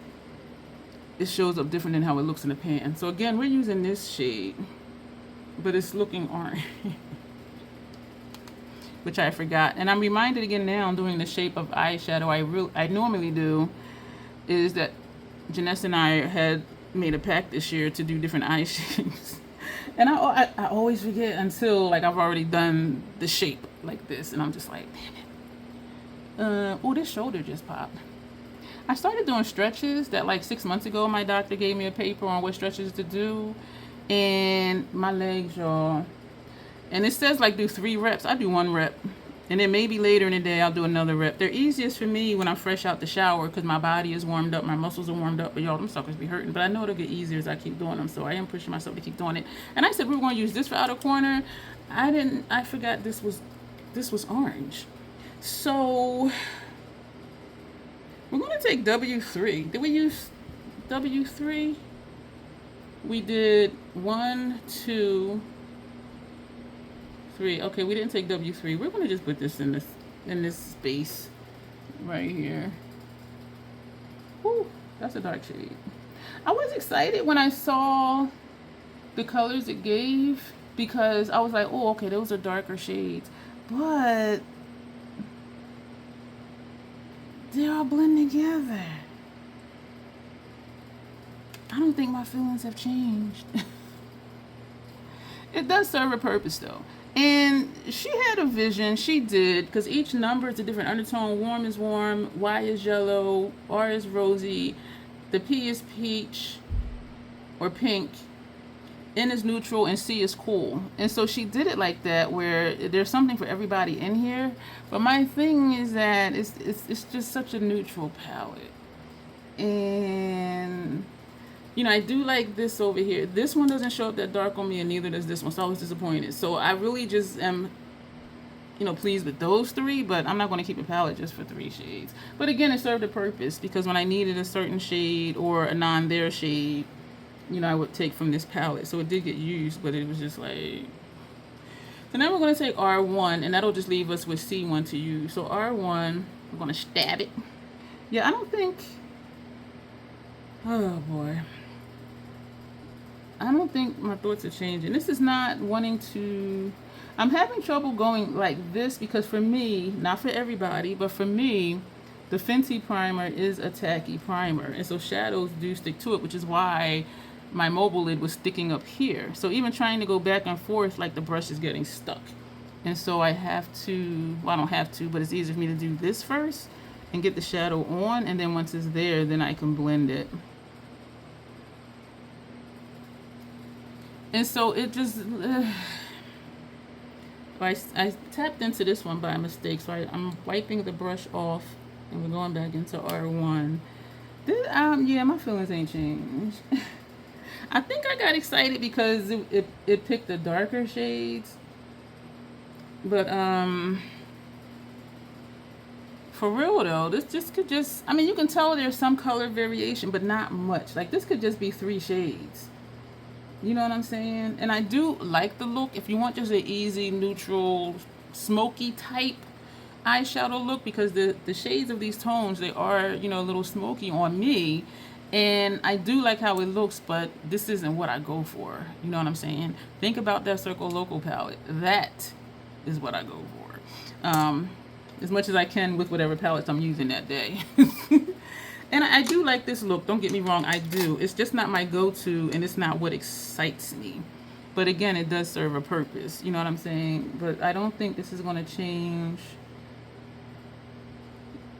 it shows up different than how it looks in the pan. So again, we're using this shade, but it's looking orange, which I forgot. And I'm reminded again now, doing the shape of eyeshadow I normally do, is that Janessa and I had made a pact this year to do different eye shapes. And I always forget until like I've already done the shape like this, and I'm just like, damn it. Oh, this shoulder just popped. I started doing stretches that like 6 months ago. My doctor gave me a paper on what stretches to do, and my legs, y'all. And it says like do 3 reps. I do 1 rep. And then maybe later in the day I'll do another rep. They're easiest for me when I'm fresh out the shower because my body is warmed up, my muscles are warmed up, but y'all, them suckers be hurting. But I know it'll get easier as I keep doing them, so I am pushing myself to keep doing it. And I said we were going to use this for outer corner. I forgot this was orange. So we're going to take W3. Did we use W3? We did 1, 2, 3. Okay, we didn't take W3. We're going to just put this in this space right here. Whew, that's a dark shade. I was excited when I saw the colors it gave because I was like, oh, okay, those are darker shades. But they all blend together. I don't think my feelings have changed. It does serve a purpose though. And she had a vision, she did, because each number is a different undertone. Warm is warm, Y is yellow, R is rosy, the P is peach or pink, N is neutral, and C is cool. And so she did it like that where there's something for everybody in here. But my thing is that it's just such a neutral palette. And you know, I do like this over here. This one doesn't show up that dark on me, and neither does this one, so I was disappointed. So I really just am, you know, pleased with those 3, but I'm not going to keep a palette just for 3 shades. But again, it served a purpose, because when I needed a certain shade or a non-there shade, you know, I would take from this palette. So it did get used, but it was just like... So now we're going to take R1, and that'll just leave us with C1 to use. So R1, we're going to stab it. Yeah, I don't think... Oh, boy. I don't think my thoughts are changing. This is not wanting to... I'm having trouble going like this because for me, not for everybody, but for me, the Fenty primer is a tacky primer. And so shadows do stick to it, which is why my mobile lid was sticking up here. So even trying to go back and forth, like the brush is getting stuck. And so I have to, well, I don't have to, but it's easier for me to do this first and get the shadow on. And then once it's there, then I can blend it. And so it just, I tapped into this one by mistake. So I'm wiping the brush off and we're going back into R1. This, yeah, my feelings ain't changed. I think I got excited because it picked the darker shades. But, for real though, this could just, I mean, you can tell there's some color variation, but not much. Like this could just be 3 shades. You know what I'm saying? And I do like the look. If you want just an easy, neutral, smoky type eyeshadow look, because the shades of these tones, they are, you know, a little smoky on me. And I do like how it looks, but this isn't what I go for. You know what I'm saying? Think about that Circle Local palette. That is what I go for. As much as I can with whatever palettes I'm using that day. And I do like this look, don't get me wrong, I do. It's just not my go-to, and it's not what excites me. But again, it does serve a purpose, you know what I'm saying? But I don't think this is going to change.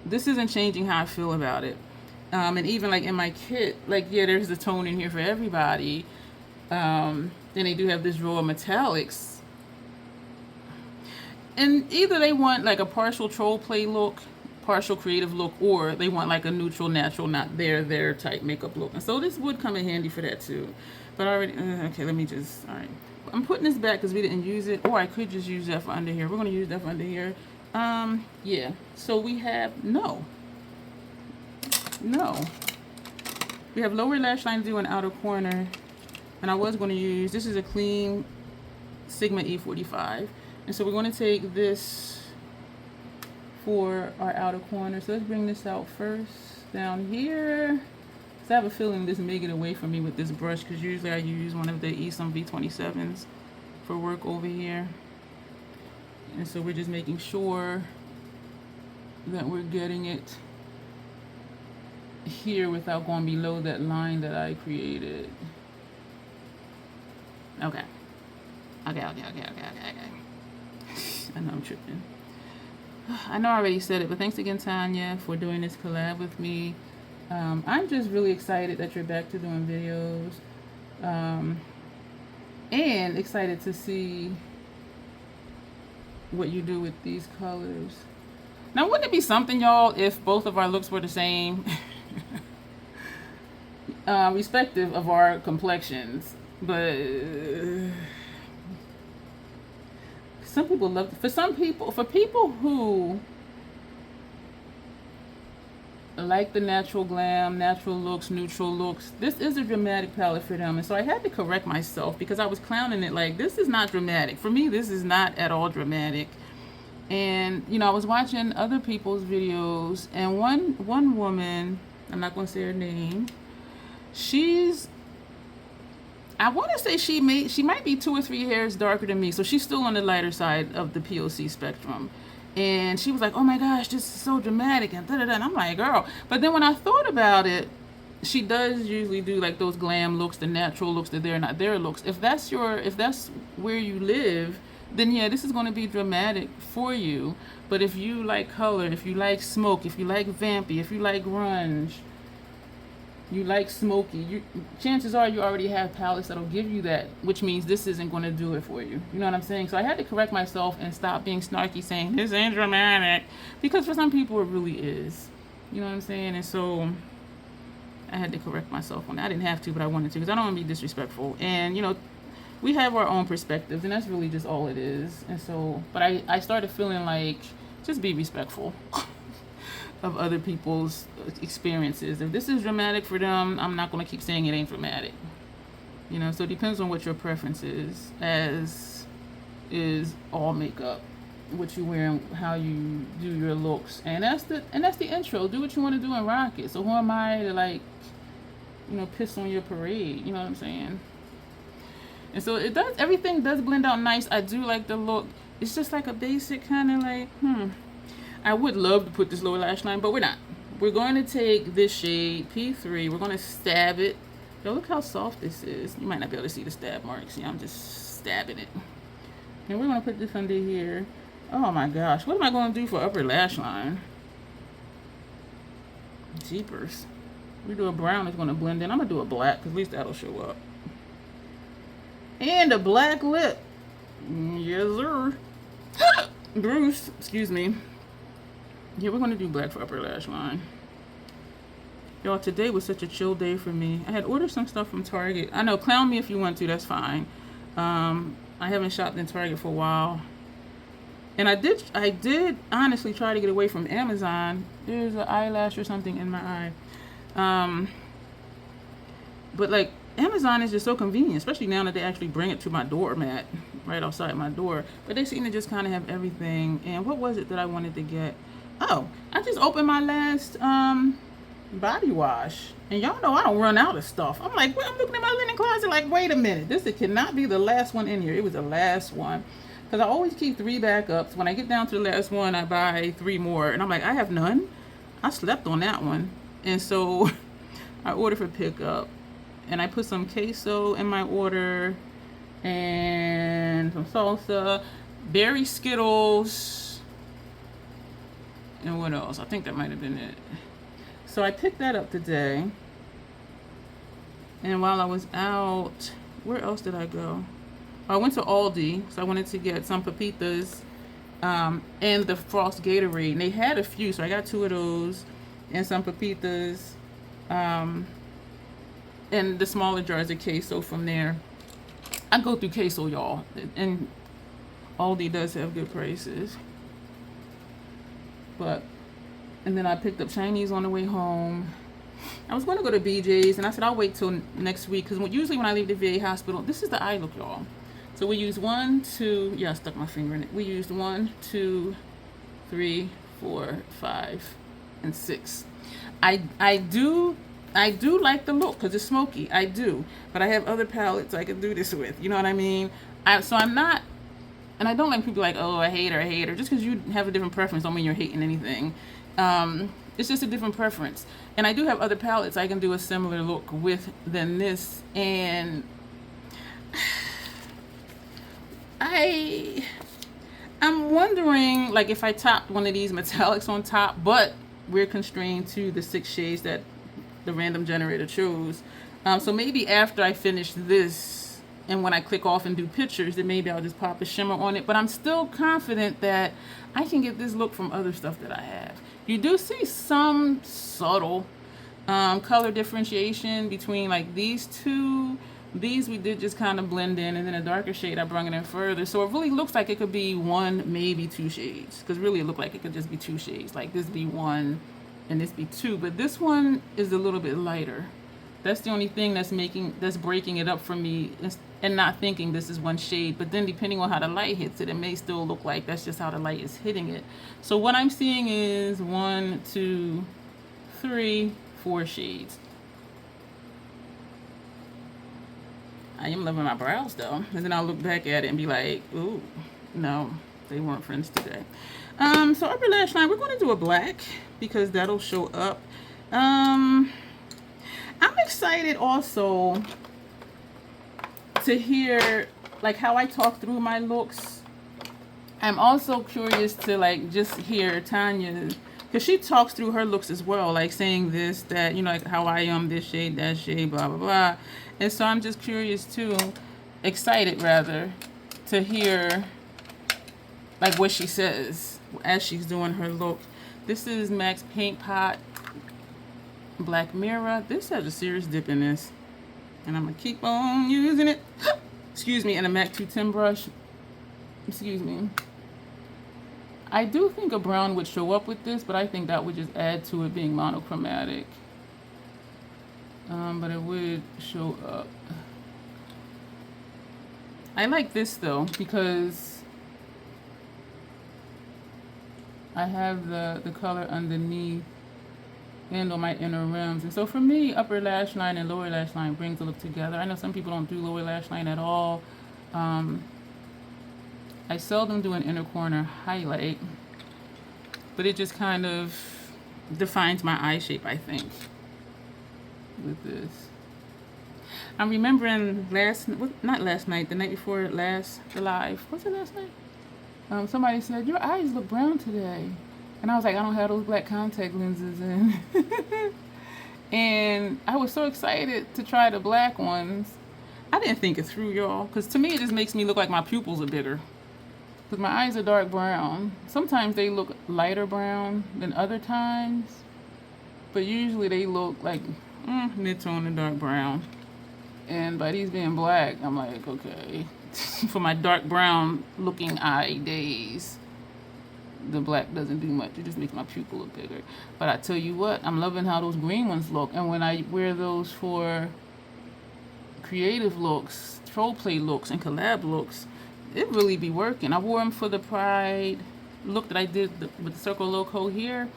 This isn't changing how I feel about it. And even like in my kit, like, yeah, there's the tone in here for everybody. Then they do have this row of metallics. And either they want like a partial troll play look, partial creative look, or they want like a neutral, natural, not their type makeup look. And so this would come in handy for that too. But I already, okay, let me just, all right. I'm putting this back because we didn't use it, or I could just use that for under here. We're going to use that for under here. Yeah, so we have, no. We have lower lash line to do an outer corner. And I was going to use, this is a clean Sigma E45. And so we're going to take this for our outer corner. So let's bring this out first down here. So I have a feeling this may get away from me with this brush because usually I use one of the Esom V27s for work over here. And so we're just making sure that we're getting it here without going below that line that I created. Okay. I know I'm tripping. I know I already said it, but thanks again, Tanya, for doing this collab with me. I'm just really excited that you're back to doing videos. And excited to see what you do with these colors. Now, wouldn't it be something, y'all, if both of our looks were the same, respective of our complexions? But some people love, for people who like the natural glam, natural looks, neutral looks, this is a dramatic palette for them. And so I had to correct myself because I was clowning it like, this is not dramatic. For me, this is not at all dramatic. And, you know, I was watching other people's videos, and one woman, I'm not going to say her name, I want to say she might be 2 or 3 hairs darker than me, so she's still on the lighter side of the POC spectrum. And she was like, oh my gosh, this is so dramatic, and da-da-da. And I'm like, girl. But then when I thought about it, she does usually do like those glam looks, the natural looks, the they're not there looks. If that's where you live, then yeah, this is going to be dramatic for you. But if you like color, if you like smoke, if you like vampy, if you like grunge, you like smoky, chances are you already have palettes that'll give you that, which means this isn't going to do it for you. You know what I'm saying? So I had to correct myself and stop being snarky saying this ain't dramatic, because for some people it really is. You know what I'm saying? And so I had to correct myself on that. I didn't have to, but I wanted to, because I don't want to be disrespectful. And, you know, we have our own perspectives, and that's really just all it is. And so, but I started feeling like, just be respectful of other people's experiences. If this is dramatic for them, I'm not going to keep saying it ain't dramatic. You know, so it depends on what your preference is, as is all makeup, what you wear and how you do your looks. And that's the intro. Do what you want to do and rock it. So who am I to, like, you know, piss on your parade? You know what I'm saying? And so everything does blend out nice. I do like the look. It's just like a basic kind of like, I would love to put this lower lash line, but we're not. We're going to take this shade, P3. We're going to stab it. Yo, look how soft this is. You might not be able to see the stab marks. Yeah, I'm just stabbing it. And we're going to put this under here. Oh my gosh. What am I going to do for upper lash line? Jeepers. We do a brown, it's going to blend in. I'm going to do a black, because at least that'll show up. And a black lip. Yes, sir. Bruce, excuse me. Yeah, we're going to do black for upper lash line. Y'all, today was such a chill day for me. I had ordered some stuff from Target. I know, clown me if you want to, that's fine. I haven't shopped in Target for a while. And I did honestly try to get away from Amazon. There's an eyelash or something in my eye. But like, Amazon is just so convenient, especially now that they actually bring it to my doormat right outside my door. But they seem to just kind of have everything. And what was it that I wanted to get? Oh, I just opened my last body wash. And y'all know I don't run out of stuff. I'm like, well, I'm looking at my linen closet like, wait a minute. This cannot be the last one in here. It was the last one. Because I always keep 3 backups. When I get down to the last one, I buy 3 more. And I'm like, I have none. I slept on that one. And so I ordered for pickup. And I put some queso in my order. And some salsa. Berry Skittles. And what else? I think that might have been it. So I picked that up today. And while I was out, where else did I go? I went to Aldi, so I wanted to get some papitas and the Frost Gatorade. And they had a few, so I got 2 of those and some papitas and the smaller jars of queso from there. I go through queso, y'all, and Aldi does have good prices. And then I picked up Chinese on the way home. I was going to go to BJ's, and I said I'll wait till next week, because usually when I leave the VA hospital, this is the eye look, y'all. So we used 1, 2, yeah, I stuck my finger in it. We used 1, 2, 3, 4, 5, and 6. I do like the look because it's smoky. I do, but I have other palettes I can do this with. You know what I mean? So I'm not, and I don't like people like, oh, I hate her. Just because you have a different preference don't mean you're hating anything. It's just a different preference. And I do have other palettes I can do a similar look with than this. And I'm wondering, like, if I topped one of these metallics on top, but we're constrained to the 6 shades that the random generator chose. So maybe after I finish this And when I click off and do pictures, then maybe I'll just pop a shimmer on it. But I'm still confident that I can get this look from other stuff that I have. You do see some subtle color differentiation between like these two. These we did just kind of blend in, and then a darker shade I brought it in further. So it really looks like it could be one, maybe two shades. Because really it looked like it could just be two shades. Like this be one and this be two. But this one is a little bit lighter. That's the only thing that's breaking it up for me, and not thinking this is one shade. But then depending on how the light hits it, it may still look like that's just how the light is hitting it. So what I'm seeing is 1, 2, 3, 4 shades. I am loving my brows though. And then I'll look back at it and be like, ooh, no, they weren't friends today. So upper lash line, we're going to do a black because that'll show up. I'm excited also to hear like how I talk through my looks. I'm also curious to like just hear Tanya, because she talks through her looks as well, like saying this, that, you know, like how I am this shade, that shade, blah, blah, blah. And so I'm just curious too, excited rather, to hear like what she says as she's doing her look. This is MAC's Paint Pot Black Mirror. This has a serious dip in this, and I'm gonna keep on using it. Excuse me. And a MAC 210 brush. Excuse me. I do think a brown would show up with this, but I think that would just add to it being monochromatic. But it would show up. I like this though because I have the color underneath and on my inner rims. And so for me, upper lash line and lower lash line brings the look together. I know some people don't do lower lash line at all. I seldom do an inner corner highlight, but it just kind of defines my eye shape, I think, with this. I'm remembering not last night, the night before last, the live. Was it last night? Somebody said, your eyes look brown today. And I was like, I don't have those black contact lenses in. And I was so excited to try the black ones. I didn't think it through, y'all. Because to me, it just makes me look like my pupils are bigger. Because my eyes are dark brown. Sometimes they look lighter brown than other times. But usually they look like mid-tone and dark brown. And by these being black, I'm like, okay. For my dark brown looking eye days, the black doesn't do much. It just makes my pupil look bigger. But I tell you what, I'm loving how those green ones look. And when I wear those for creative looks, role play looks, and collab looks, it really be working. I wore them for the Pride look that I did with the Circle Loco here.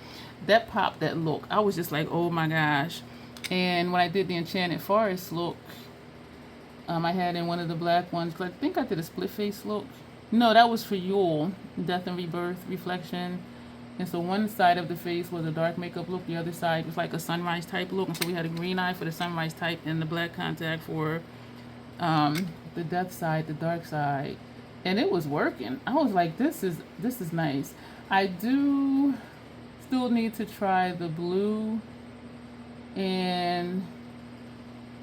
That popped that look. I was just like, oh my gosh. And when I did the Enchanted Forest look, I had in one of the black ones, but I think I did a split face look. No, that was for Yule, Death and Rebirth Reflection. And so one side of the face was a dark makeup look, the other side was like a sunrise type look. And so we had a green eye for the sunrise type and the black contact for the death side, the dark side. And it was working. I was like, this is nice. I do still need to try the blue and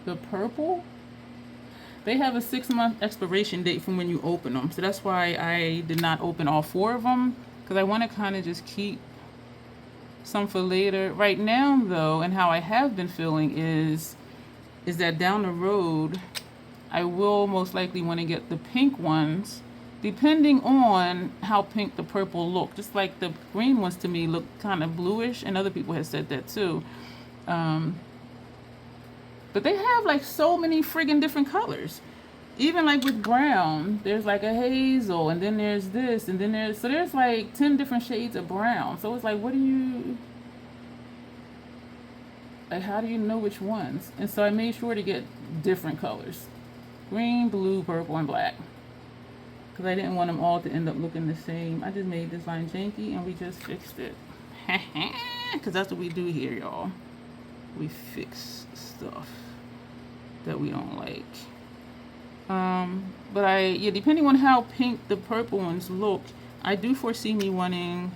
the purple. They have a 6-month expiration date from when you open them. So that's why I did not open all 4 of them, because I want to kind of just keep some for later. Right now, though, and how I have been feeling is that down the road, I will most likely want to get the pink ones, depending on how pink the purple look. Just like the green ones to me look kind of bluish, and other people have said that too. But they have like so many friggin' different colors. Even like with brown, there's like a hazel, and then there's this, and then there's like 10 different shades of brown. So it's like, what do you, like, how do you know which ones? And so I made sure to get different colors. Green, blue, purple, and black. Because I didn't want them all to end up looking the same. I just made this line janky, and we just fixed it. Because that's what we do here, y'all. We fix stuff that we don't like. But depending on how pink the purple ones look, I do foresee me wanting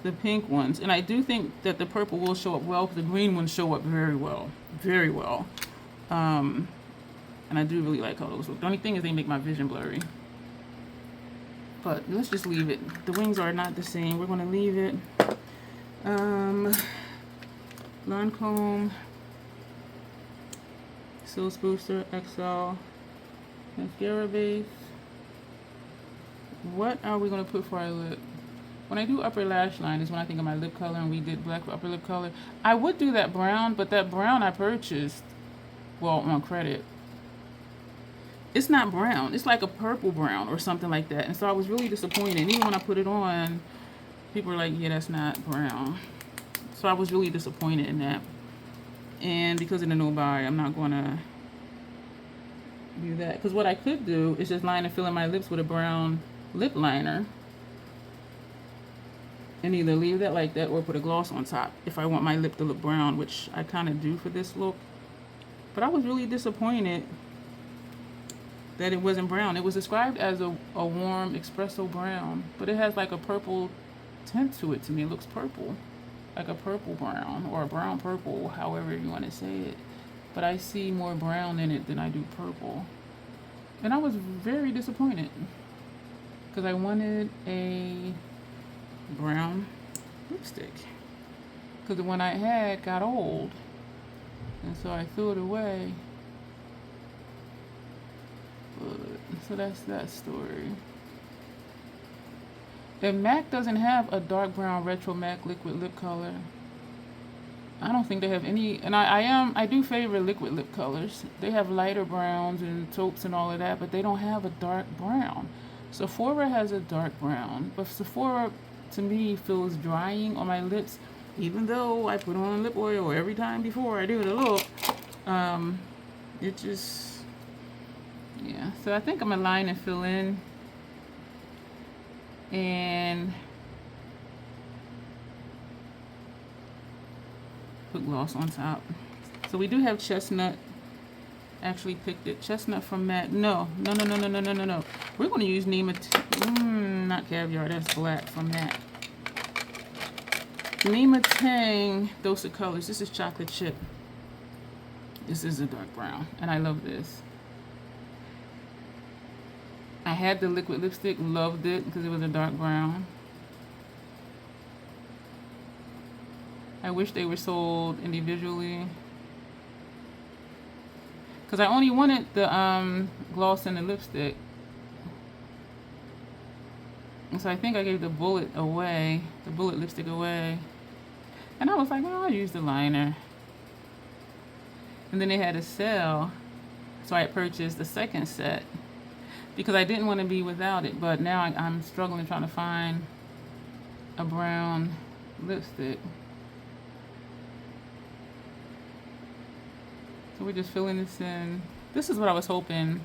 the pink ones. And I do think that the purple will show up well, because the green ones show up very well. Very well. And And I do really like how those look. The only thing is they make my vision blurry. But let's just leave it. The wings are not the same. We're gonna leave it. Lancome, Silk Booster XL, mascara base. What are we gonna put for our lip? When I do upper lash line is when I think of my lip color, and we did black for upper lip color. I would do that brown, but that brown I purchased, well, on credit. It's not brown. It's like a purple brown or something like that. And so I was really disappointed. And even when I put it on, people were like, yeah, that's not brown. So I was really disappointed in that. And because of the no buy, I'm not going to do that. Because what I could do is just line and fill in my lips with a brown lip liner. And either leave that like that or put a gloss on top if I want my lip to look brown, which I kind of do for this look. But I was really disappointed that it wasn't brown. It was described as a warm espresso brown, but it has like a purple tint to it. To me, it looks purple, like a purple brown or a brown purple, however you want to say it. But I see more brown in it than I do purple. And I was very disappointed because I wanted a brown lipstick because the one I had got old, and so I threw it away. So that's that story. If MAC doesn't have a dark brown retro MAC liquid lip color, I don't think they have any. And I do favor liquid lip colors. They have lighter browns and taupes and all of that, but they don't have a dark brown. Sephora has a dark brown, but Sephora to me feels drying on my lips, even though I put on lip oil every time before I do the look. It just, yeah. So I think I'm gonna line and fill in and put gloss on top. So we do have chestnut. Actually picked it. Chestnut from Matte. No. We're gonna use not caviar. That's black from Matte. Nema Tang Dose of Colors. This is chocolate chip. This is a dark brown, and I love this. I had the liquid lipstick, loved it because it was a dark brown. I wish they were sold individually because I only wanted the gloss and the lipstick. And so I think I gave the bullet lipstick away. And I was like, well, I'll use the liner. And then they had a sale, so I purchased the second set because I didn't want to be without it. But now I'm struggling trying to find a brown lipstick. So we're just filling this in. This is what I was hoping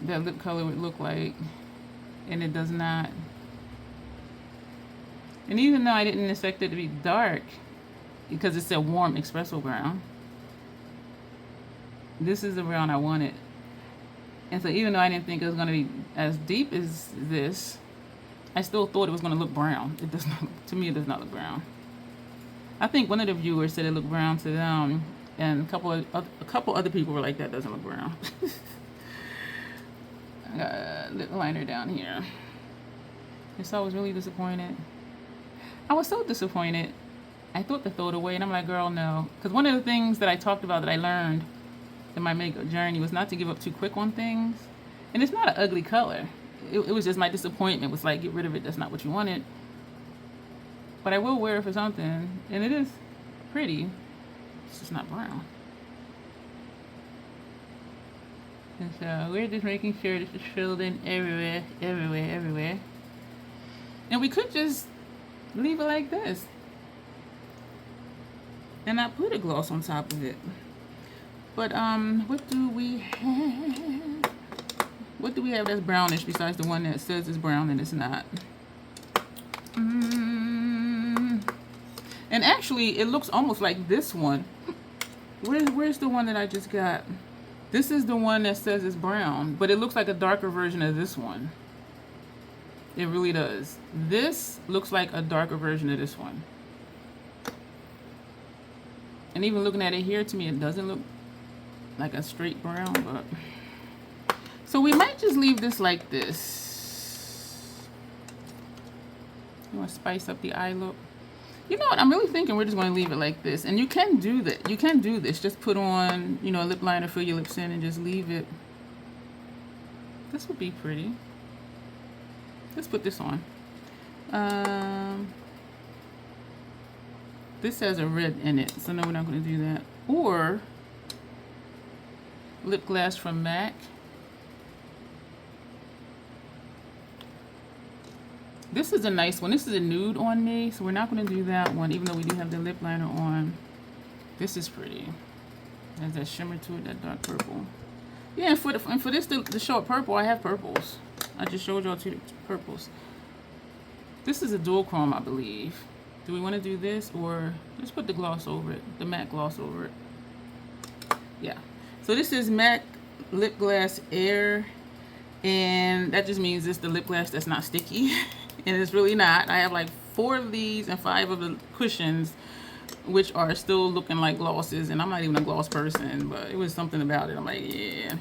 that lip color would look like, and it does not. And even though I didn't expect it to be dark, because it's a warm espresso brown, this is the brown I wanted. And so even though I didn't think it was going to be as deep as this, I still thought it was going to look brown. It does not. To me, it does not look brown. I think one of the viewers said it looked brown to them, and a couple other people were like, that doesn't look brown. I got a lip liner down here. And so I was really disappointed. I was so disappointed. I thought to throw it away, and I'm like, girl, no. Because one of the things that I talked about that I learned in my makeup journey was not to give up too quick on things. And it's not an ugly color. It was just my disappointment was like, get rid of it. That's not what you wanted. But I will wear it for something, and it is pretty. It's just not brown. And so we're just making sure this is filled in everywhere. And we could just leave it like this and not put a gloss on top of it. But what do we have? What do we have that's brownish besides the one that says it's brown and it's not? And actually, it looks almost like this one. Where's the one that I just got? This is the one that says it's brown, but it looks like a darker version of this one. It really does. This looks like a darker version of this one. And even looking at it here, to me, it doesn't look like a straight brown, but So we might just leave this like this. You want to spice up the eye look? You know what? I'm really thinking we're just going to leave it like this. And you can do that. You can do this. Just put on, you know, a lip liner, fill your lips in, and just leave it. This would be pretty. Let's put this on. This has a red in it, so no, we're not going to do that. Or lip gloss from MAC. This is a nice one. This is a nude on me, so we're not going to do that one, even though we do have the lip liner on. This is pretty. Has that shimmer to it, that dark purple. Yeah, and for this the short purple, I have purples. I just showed y'all 2 purples. This is a dual chrome, I believe. Do we want to do this, or let's put the gloss over it, the matte gloss over it. Yeah. So this is MAC Lip Glass Air, and that just means it's the lip glass that's not sticky. And it's really not. I have like 4 of these and 5 of the cushions, which are still looking like glosses, and I'm not even a gloss person, but it was something about it. I'm like, yeah.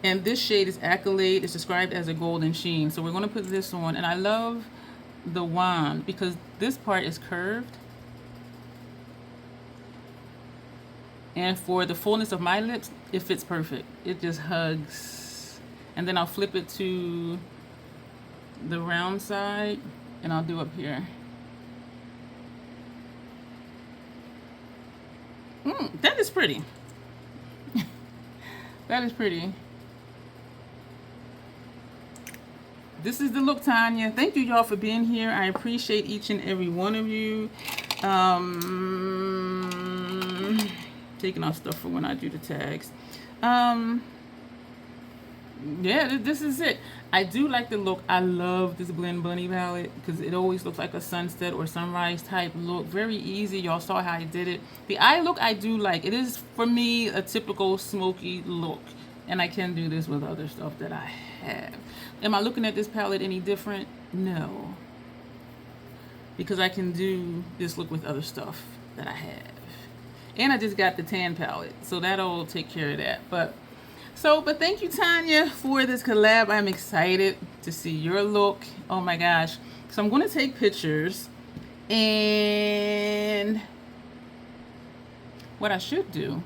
And this shade is Accolade. It's described as a golden sheen. So we're going to put this on, and I love the wand because this part is curved. And for the fullness of my lips, it fits perfect. It just hugs. And then I'll flip it to the round side, and I'll do up here. That is pretty. That is pretty. This is the look, Tanya. Thank you, y'all, for being here. I appreciate each and every one of you. Taking off stuff for when I do the tags. Yeah, this is it. I do like the look. I love this Blend Bunny palette because it always looks like a sunset or sunrise type look. Very easy. Y'all saw how I did it. The eye look I do like. It is, for me, a typical smoky look. And I can do this with other stuff that I have. Am I looking at this palette any different? No. Because I can do this look with other stuff that I have. And I just got the tan palette. So that'll take care of that. But thank you, Tanya, for this collab. I'm excited to see your look. Oh my gosh. So I'm going to take pictures. And what I should do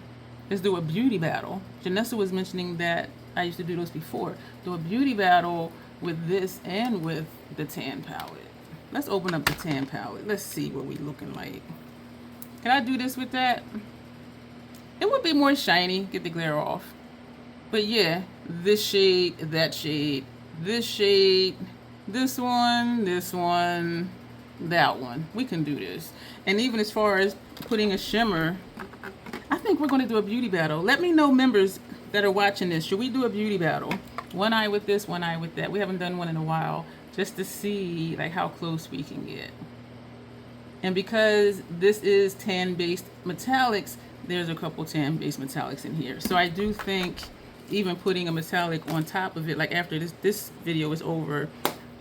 is do a beauty battle. Janessa was mentioning that I used to do those before. Do a beauty battle with this and with the tan palette. Let's open up the tan palette. Let's see what we looking like. Can I do this with that? It would be more shiny. Get the glare off. But yeah, this shade, that shade, this shade, this one, that one. We can do this. And even as far as putting a shimmer, I think we're going to do a beauty battle. Let me know, members that are watching this. Should we do a beauty battle? One eye with this, one eye with that. We haven't done one in a while, just to see like how close we can get. And because this is tan-based metallics, there's a couple tan-based metallics in here. So I do think even putting a metallic on top of it, like after this video is over,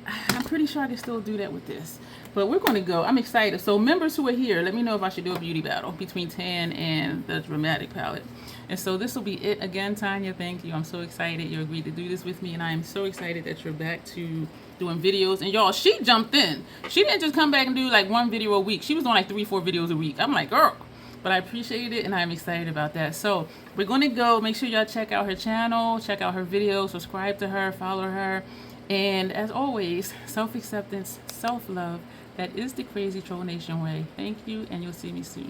I'm pretty sure I can still do that with this. But we're going to go. I'm excited. So members who are here, let me know if I should do a beauty battle between tan and the dramatic palette. And so this will be it again, Tanya. Thank you. I'm so excited you agreed to do this with me, and I am so excited that you're back to doing videos. And y'all, she jumped in. She didn't just come back and do like 1 video a week. She was doing like 3-4 videos a week. I'm like, girl. But I appreciate it, and I'm excited about that. So we're going to go. Make sure y'all check out her channel, check out her videos, subscribe to her, follow her. And as always, self-acceptance, self-love. That is the Crazy Troll Nation way. Thank you, and you'll see me soon.